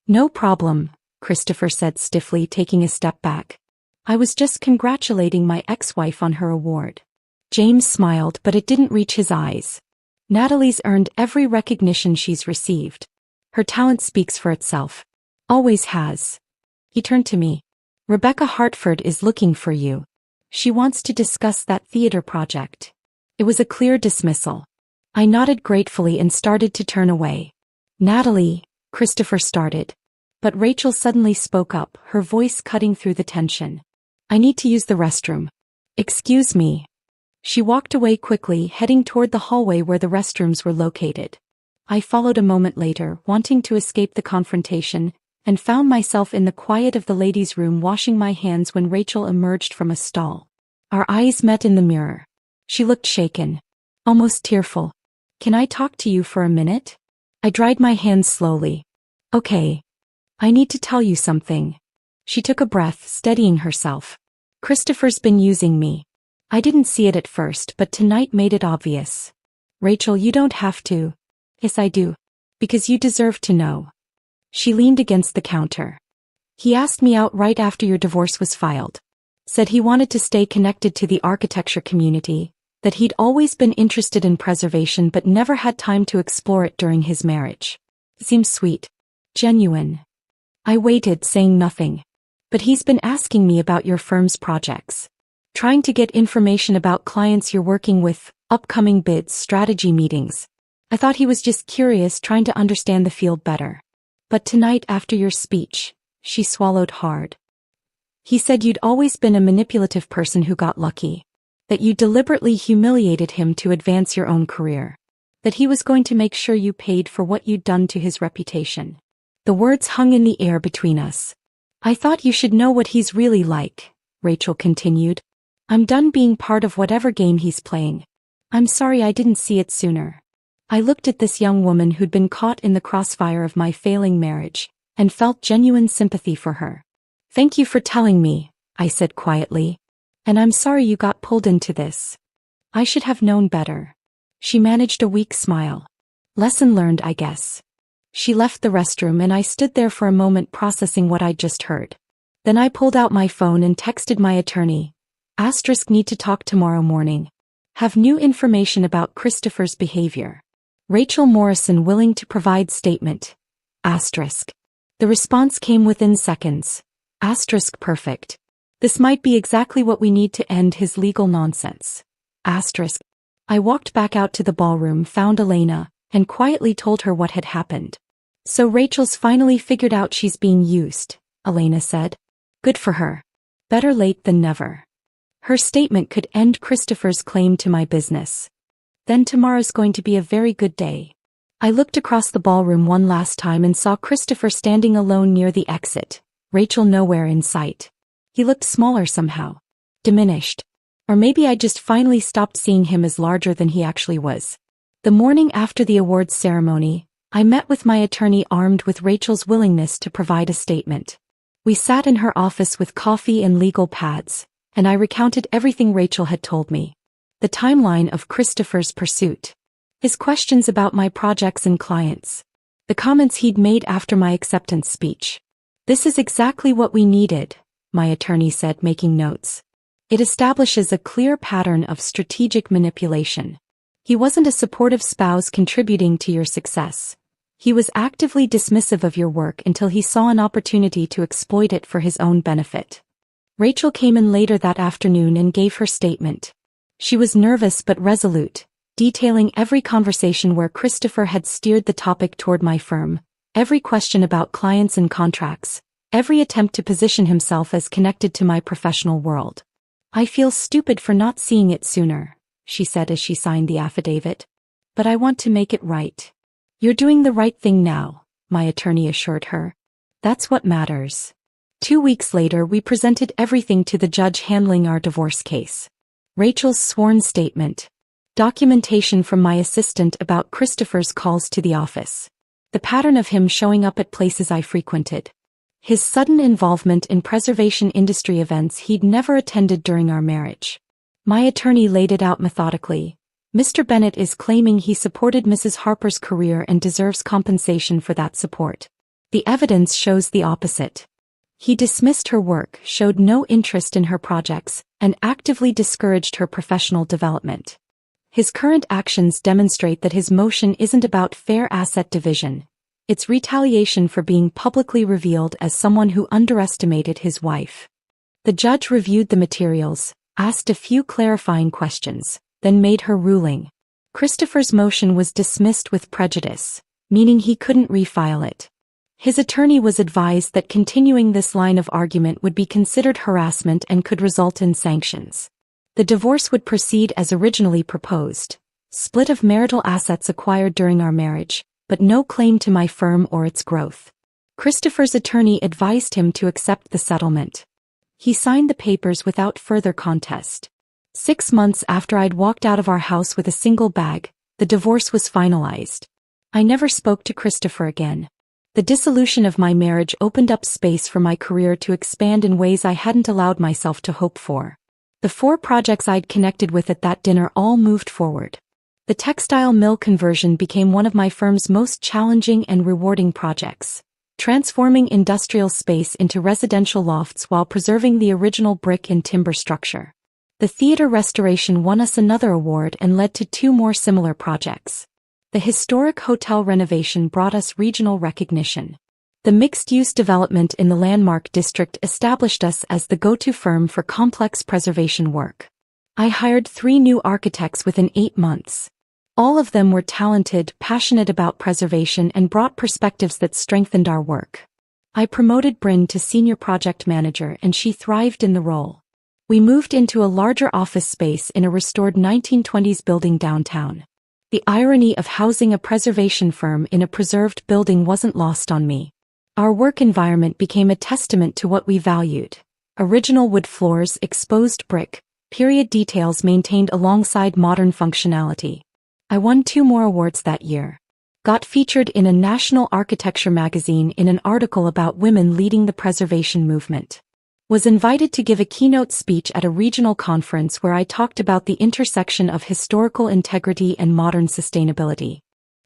No problem, Christopher said stiffly, taking a step back. I was just congratulating my ex-wife on her award. James smiled, but it didn't reach his eyes. Natalie's earned every recognition she's received. Her talent speaks for itself. Always has. He turned to me. Rebecca Hartford is looking for you. She wants to discuss that theater project. It was a clear dismissal. I nodded gratefully and started to turn away. Natalie, Christopher started. But Rachel suddenly spoke up, her voice cutting through the tension. I need to use the restroom. Excuse me. She walked away quickly, heading toward the hallway where the restrooms were located. I followed a moment later, wanting to escape the confrontation, and found myself in the quiet of the ladies' room washing my hands when Rachel emerged from a stall. Our eyes met in the mirror. She looked shaken. Almost tearful. Can I talk to you for a minute? I dried my hands slowly. Okay. I need to tell you something. She took a breath, steadying herself. Christopher's been using me. I didn't see it at first, but tonight made it obvious. Rachel, you don't have to. Yes, I do. Because you deserve to know. She leaned against the counter. He asked me out right after your divorce was filed. Said he wanted to stay connected to the architecture community, that he'd always been interested in preservation but never had time to explore it during his marriage. It seems sweet. Genuine. I waited, saying nothing. But he's been asking me about your firm's projects. Trying to get information about clients you're working with, upcoming bids, strategy meetings. I thought he was just curious, trying to understand the field better. But tonight after your speech, she swallowed hard. He said you'd always been a manipulative person who got lucky. That you deliberately humiliated him to advance your own career. That he was going to make sure you paid for what you'd done to his reputation. The words hung in the air between us. I thought you should know what he's really like, Rachel continued. I'm done being part of whatever game he's playing. I'm sorry I didn't see it sooner. I looked at this young woman who'd been caught in the crossfire of my failing marriage, and felt genuine sympathy for her. Thank you for telling me, I said quietly. And I'm sorry you got pulled into this. I should have known better. She managed a weak smile. Lesson learned, I guess. She left the restroom and I stood there for a moment processing what I'd just heard. Then I pulled out my phone and texted my attorney. Need to talk tomorrow morning. Have new information about Christopher's behavior. Rachel Morrison willing to provide statement. The response came within seconds. Perfect. This might be exactly what we need to end his legal nonsense. I walked back out to the ballroom, found Elena, and quietly told her what had happened. So Rachel's finally figured out she's being used, Elena said. Good for her. Better late than never. Her statement could end Christopher's claim to my business. Then tomorrow's going to be a very good day. I looked across the ballroom one last time and saw Christopher standing alone near the exit, Rachel nowhere in sight. He looked smaller somehow. Diminished. Or maybe I just finally stopped seeing him as larger than he actually was. The morning after the awards ceremony, I met with my attorney armed with Rachel's willingness to provide a statement. We sat in her office with coffee and legal pads, and I recounted everything Rachel had told me. The timeline of Christopher's pursuit. His questions about my projects and clients. The comments he'd made after my acceptance speech. This is exactly what we needed, my attorney said, making notes. It establishes a clear pattern of strategic manipulation. He wasn't a supportive spouse contributing to your success. He was actively dismissive of your work until he saw an opportunity to exploit it for his own benefit. Rachel came in later that afternoon and gave her statement. She was nervous but resolute, detailing every conversation where Christopher had steered the topic toward my firm, every question about clients and contracts, every attempt to position himself as connected to my professional world. I feel stupid for not seeing it sooner, she said as she signed the affidavit. But I want to make it right. You're doing the right thing now, my attorney assured her. That's what matters. 2 weeks later we presented everything to the judge handling our divorce case. Rachel's sworn statement. Documentation from my assistant about Christopher's calls to the office. The pattern of him showing up at places I frequented. His sudden involvement in preservation industry events he'd never attended during our marriage. My attorney laid it out methodically. Mr. Bennett is claiming he supported Mrs. Harper's career and deserves compensation for that support. The evidence shows the opposite. He dismissed her work, showed no interest in her projects, and actively discouraged her professional development. His current actions demonstrate that his motion isn't about fair asset division. It's retaliation for being publicly revealed as someone who underestimated his wife. The judge reviewed the materials, asked a few clarifying questions, then made her ruling. Christopher's motion was dismissed with prejudice, meaning he couldn't refile it. His attorney was advised that continuing this line of argument would be considered harassment and could result in sanctions. The divorce would proceed as originally proposed. Split of marital assets acquired during our marriage, but no claim to my firm or its growth. Christopher's attorney advised him to accept the settlement. He signed the papers without further contest. 6 months after I'd walked out of our house with a single bag, the divorce was finalized. I never spoke to Christopher again. The dissolution of my marriage opened up space for my career to expand in ways I hadn't allowed myself to hope for. The 4 projects I'd connected with at that dinner all moved forward. The textile mill conversion became one of my firm's most challenging and rewarding projects, transforming industrial space into residential lofts while preserving the original brick and timber structure. The theater restoration won us another award and led to 2 more similar projects. The historic hotel renovation brought us regional recognition. The mixed-use development in the Landmark District established us as the go-to firm for complex preservation work. I hired 3 new architects within 8 months. All of them were talented, passionate about preservation, and brought perspectives that strengthened our work. I promoted Bryn to senior project manager and she thrived in the role. We moved into a larger office space in a restored 1920s building downtown. The irony of housing a preservation firm in a preserved building wasn't lost on me. Our work environment became a testament to what we valued. Original wood floors, exposed brick, period details maintained alongside modern functionality. I won 2 more awards that year. Got featured in a national architecture magazine in an article about women leading the preservation movement. Was invited to give a keynote speech at a regional conference where I talked about the intersection of historical integrity and modern sustainability.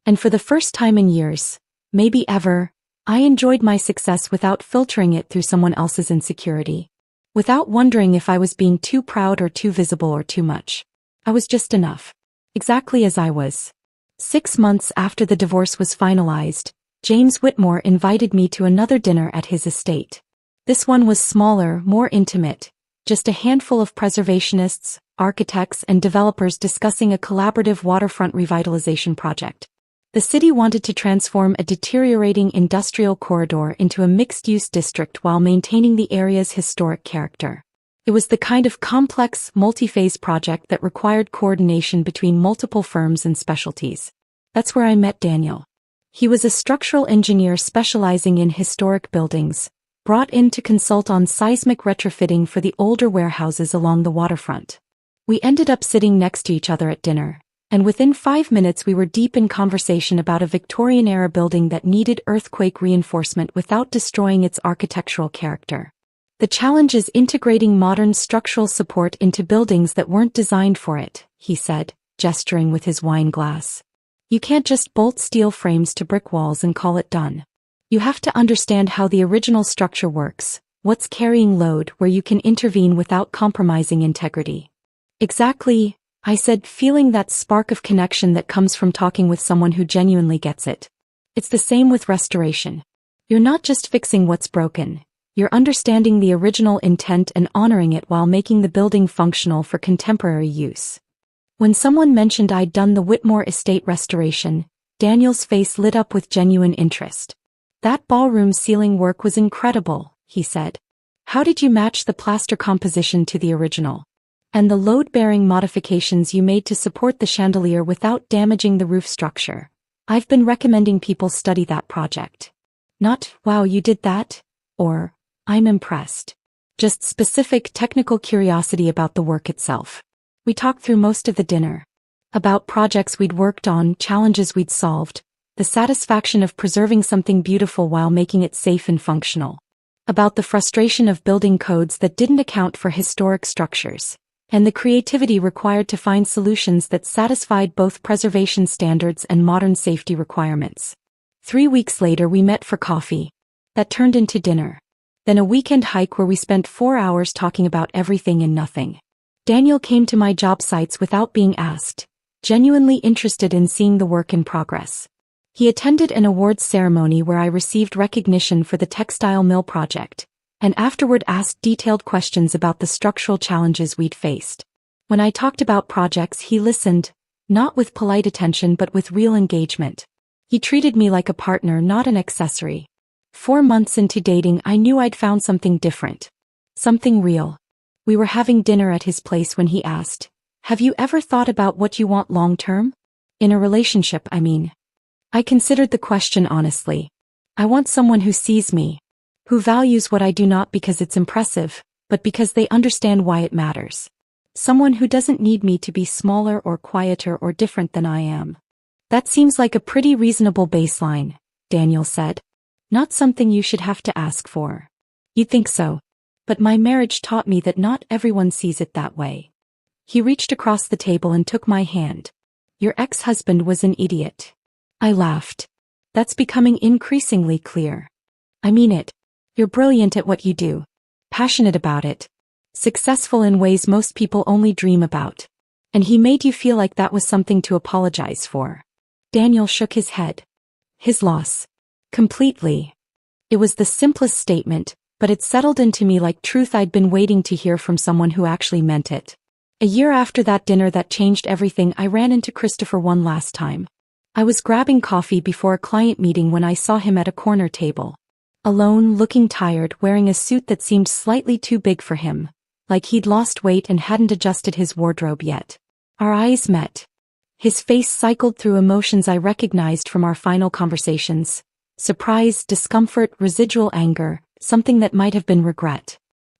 And for the first time in years, maybe ever, I enjoyed my success without filtering it through someone else's insecurity. Without wondering if I was being too proud or too visible or too much. I was just enough. Exactly as I was. 6 months after the divorce was finalized, James Whitmore invited me to another dinner at his estate. This one was smaller, more intimate, just a handful of preservationists, architects, and developers discussing a collaborative waterfront revitalization project. The city wanted to transform a deteriorating industrial corridor into a mixed-use district while maintaining the area's historic character. It was the kind of complex, multi-phase project that required coordination between multiple firms and specialties. That's where I met Daniel. He was a structural engineer specializing in historic buildings, brought in to consult on seismic retrofitting for the older warehouses along the waterfront. We ended up sitting next to each other at dinner, and within 5 minutes we were deep in conversation about a Victorian-era building that needed earthquake reinforcement without destroying its architectural character. The challenge is integrating modern structural support into buildings that weren't designed for it, he said, gesturing with his wine glass. You can't just bolt steel frames to brick walls and call it done. You have to understand how the original structure works, what's carrying load, where you can intervene without compromising integrity. Exactly, I said, feeling that spark of connection that comes from talking with someone who genuinely gets it. It's the same with restoration. You're not just fixing what's broken, you're understanding the original intent and honoring it while making the building functional for contemporary use. When someone mentioned I'd done the Whitmore estate restoration, Daniel's face lit up with genuine interest. That ballroom ceiling work was incredible, he said. How did you match the plaster composition to the original? And the load-bearing modifications you made to support the chandelier without damaging the roof structure. I've been recommending people study that project. Not, wow, you did that? Or, I'm impressed. Just specific technical curiosity about the work itself. We talked through most of the dinner. About projects we'd worked on, challenges we'd solved, the satisfaction of preserving something beautiful while making it safe and functional. About the frustration of building codes that didn't account for historic structures, and the creativity required to find solutions that satisfied both preservation standards and modern safety requirements. 3 weeks later we met for coffee. That turned into dinner. Then a weekend hike where we spent 4 hours talking about everything and nothing. Daniel came to my job sites without being asked, genuinely interested in seeing the work in progress. He attended an awards ceremony where I received recognition for the textile mill project, and afterward asked detailed questions about the structural challenges we'd faced. When I talked about projects, he listened, not with polite attention but with real engagement. He treated me like a partner, not an accessory. 4 months into dating, I knew I'd found something different. Something real. We were having dinner at his place when he asked, "Have you ever thought about what you want long-term? In a relationship, I mean." I considered the question honestly. I want someone who sees me, who values what I do not because it's impressive, but because they understand why it matters. Someone who doesn't need me to be smaller or quieter or different than I am. That seems like a pretty reasonable baseline, Daniel said. Not something you should have to ask for. You'd think so. But my marriage taught me that not everyone sees it that way. He reached across the table and took my hand. Your ex-husband was an idiot. I laughed. That's becoming increasingly clear. I mean it. You're brilliant at what you do. Passionate about it. Successful in ways most people only dream about. And he made you feel like that was something to apologize for. Daniel shook his head. His loss. Completely. It was the simplest statement, but it settled into me like truth I'd been waiting to hear from someone who actually meant it. A year after that dinner that changed everything, I ran into Christopher one last time. I was grabbing coffee before a client meeting when I saw him at a corner table. Alone, looking tired, wearing a suit that seemed slightly too big for him, like he'd lost weight and hadn't adjusted his wardrobe yet. Our eyes met. His face cycled through emotions I recognized from our final conversations: surprise, discomfort, residual anger, something that might have been regret.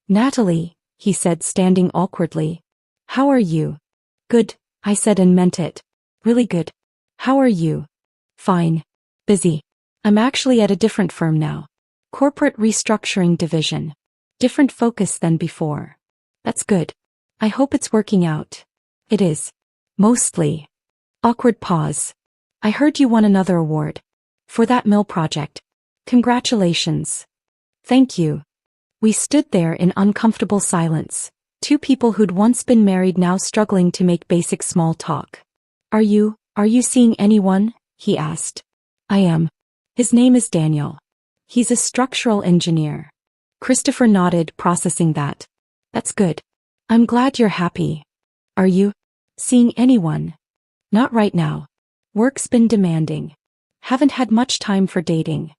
"Natalie," he said, standing awkwardly. "How are you?" "Good," I said and meant it. "Really good." "How are you?" "Fine. Busy. I'm actually at a different firm now. Corporate restructuring division. Different focus than before." "That's good. I hope it's working out." "It is. Mostly." Awkward pause. "I heard you won another award. For that mill project. Congratulations." "Thank you." We stood there in uncomfortable silence, two people who'd once been married now struggling to make basic small talk. Are you seeing anyone?" he asked. "I am. His name is Daniel. He's a structural engineer." Christopher nodded, processing that. "That's good. I'm glad you're happy. Are you seeing anyone?" "Not right now. Work's been demanding. Haven't had much time for dating."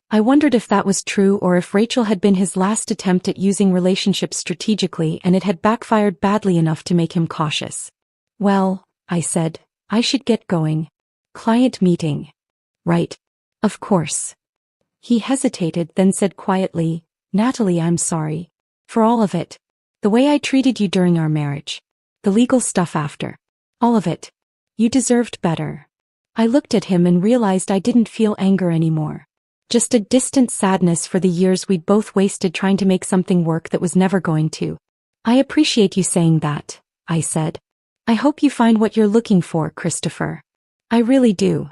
I wondered if that was true or if Rachel had been his last attempt at using relationships strategically and it had backfired badly enough to make him cautious. "Well," I said, "I should get going. Client meeting." "Right. Of course." He hesitated, then said quietly, "Natalie, I'm sorry. For all of it. The way I treated you during our marriage. The legal stuff after. All of it. You deserved better." I looked at him and realized I didn't feel anger anymore. Just a distant sadness for the years we'd both wasted trying to make something work that was never going to. "I appreciate you saying that," I said. "I hope you find what you're looking for, Christopher. I really do."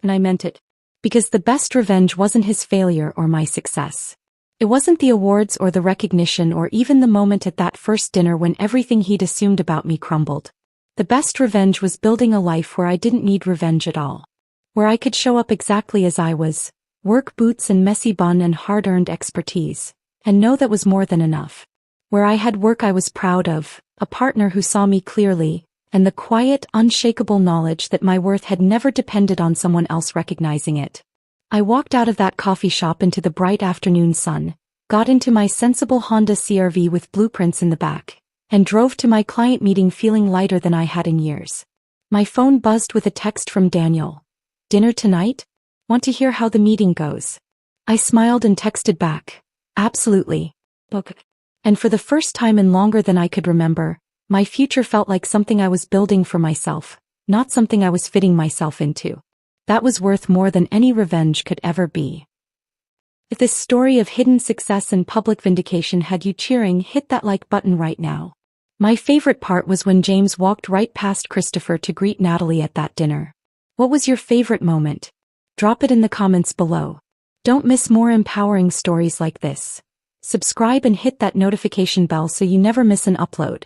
And I meant it. Because the best revenge wasn't his failure or my success. It wasn't the awards or the recognition or even the moment at that first dinner when everything he'd assumed about me crumbled. The best revenge was building a life where I didn't need revenge at all. Where I could show up exactly as I was. Work boots and messy bun and hard-earned expertise. And know that was more than enough. Where I had work I was proud of, a partner who saw me clearly, and the quiet, unshakable knowledge that my worth had never depended on someone else recognizing it. I walked out of that coffee shop into the bright afternoon sun, got into my sensible Honda CR-V with blueprints in the back, and drove to my client meeting feeling lighter than I had in years. My phone buzzed with a text from Daniel. "Dinner tonight? Want to hear how the meeting goes?" I smiled and texted back, "Absolutely. Okay." And for the first time in longer than I could remember, my future felt like something I was building for myself, not something I was fitting myself into. That was worth more than any revenge could ever be. If this story of hidden success and public vindication had you cheering, hit that like button right now. My favorite part was when James walked right past Christopher to greet Natalie at that dinner. What was your favorite moment? Drop it in the comments below. Don't miss more empowering stories like this. Subscribe and hit that notification bell so you never miss an upload.